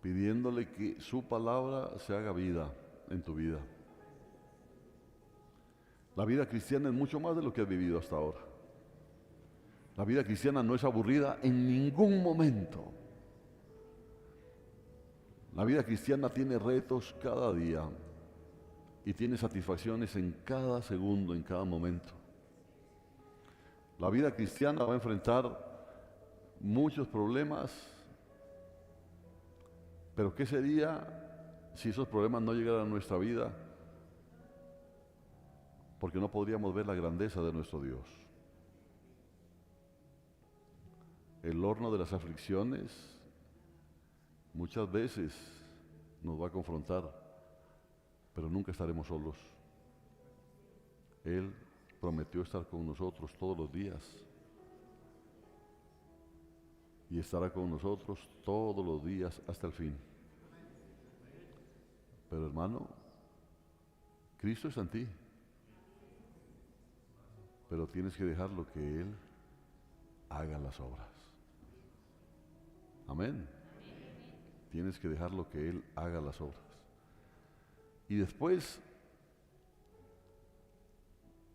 pidiéndole que su palabra se haga vida en tu vida. La vida cristiana es mucho más de lo que has vivido hasta ahora. La vida cristiana no es aburrida en ningún momento. La vida cristiana tiene retos cada día y tiene satisfacciones en cada segundo, en cada momento. La vida cristiana va a enfrentar muchos problemas, pero ¿qué sería si esos problemas no llegaran a nuestra vida? Porque no podríamos ver la grandeza de nuestro Dios. El horno de las aflicciones muchas veces nos va a confrontar, pero nunca estaremos solos. Él prometió estar con nosotros todos los días y estará con nosotros todos los días hasta el fin. Pero hermano, Cristo está en ti, pero tienes que dejarlo que Él haga las obras. Amén. Tienes que dejarlo que Él haga las obras. Y después,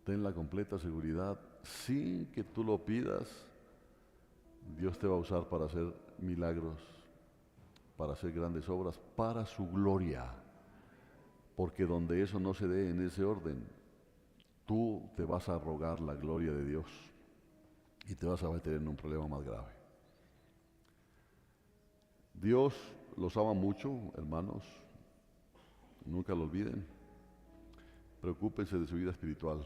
ten la completa seguridad, sin que tú lo pidas, Dios te va a usar para hacer milagros, para hacer grandes obras, para su gloria. Porque donde eso no se dé en ese orden, tú te vas a rogar la gloria de Dios y te vas a meter en un problema más grave. Dios los ama mucho, hermanos, nunca lo olviden. Preocúpense de su vida espiritual,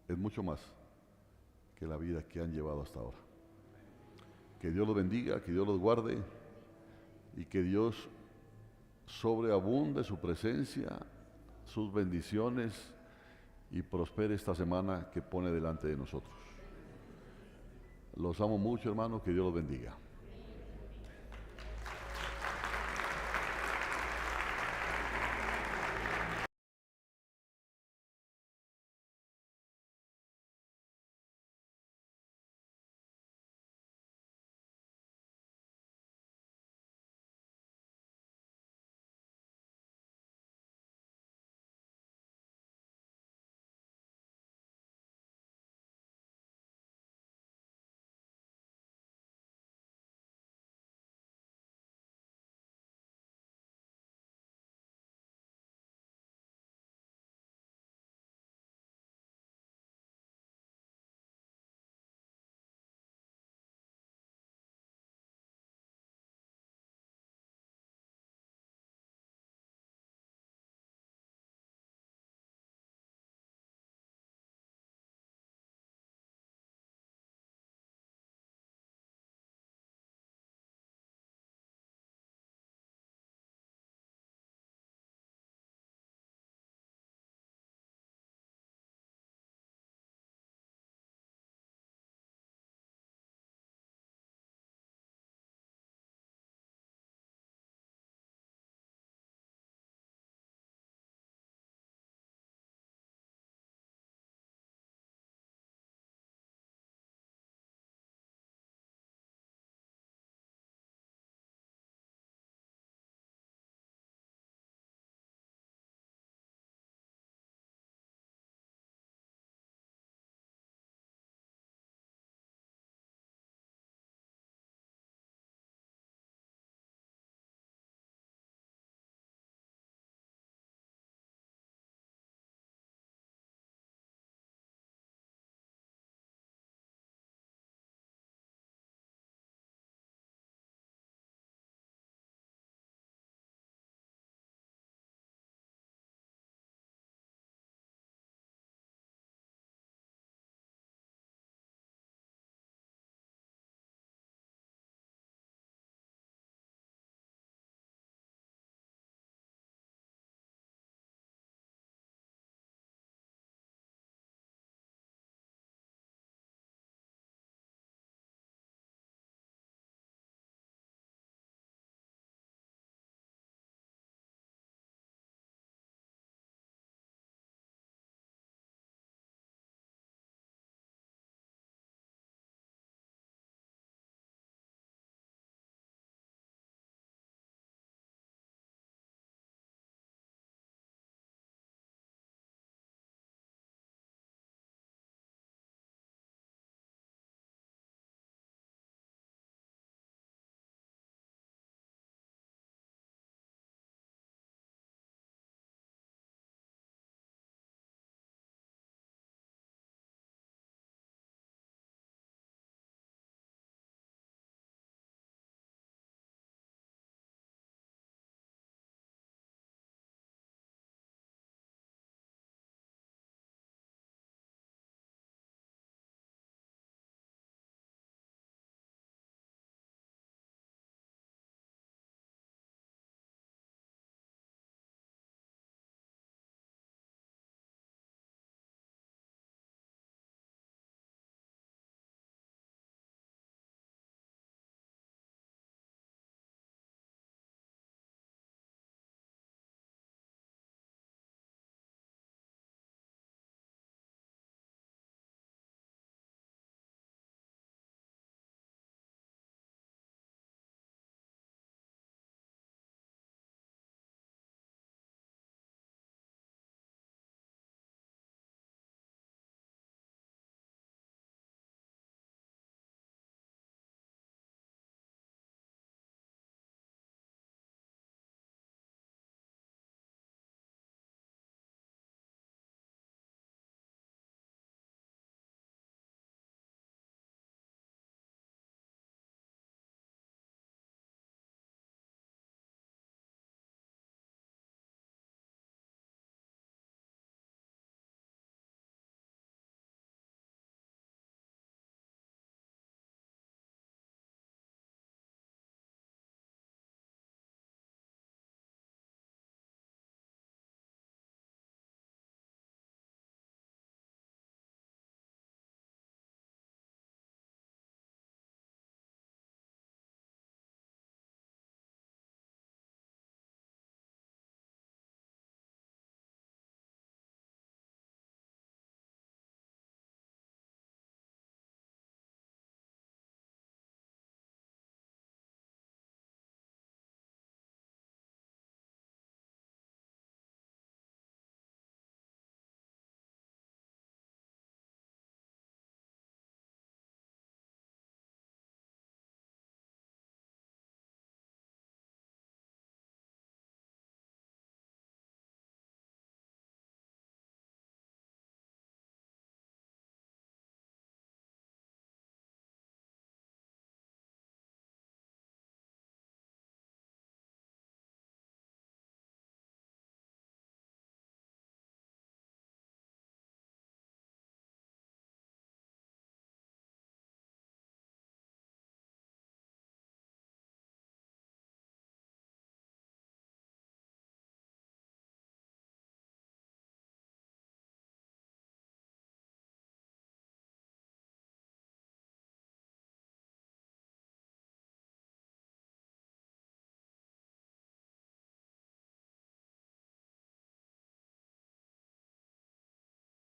es mucho más que la vida que han llevado hasta ahora. Que Dios los bendiga, que Dios los guarde y que Dios sobreabunde su presencia, sus bendiciones y prospere esta semana que pone delante de nosotros. Los amo mucho, hermanos, que Dios los bendiga.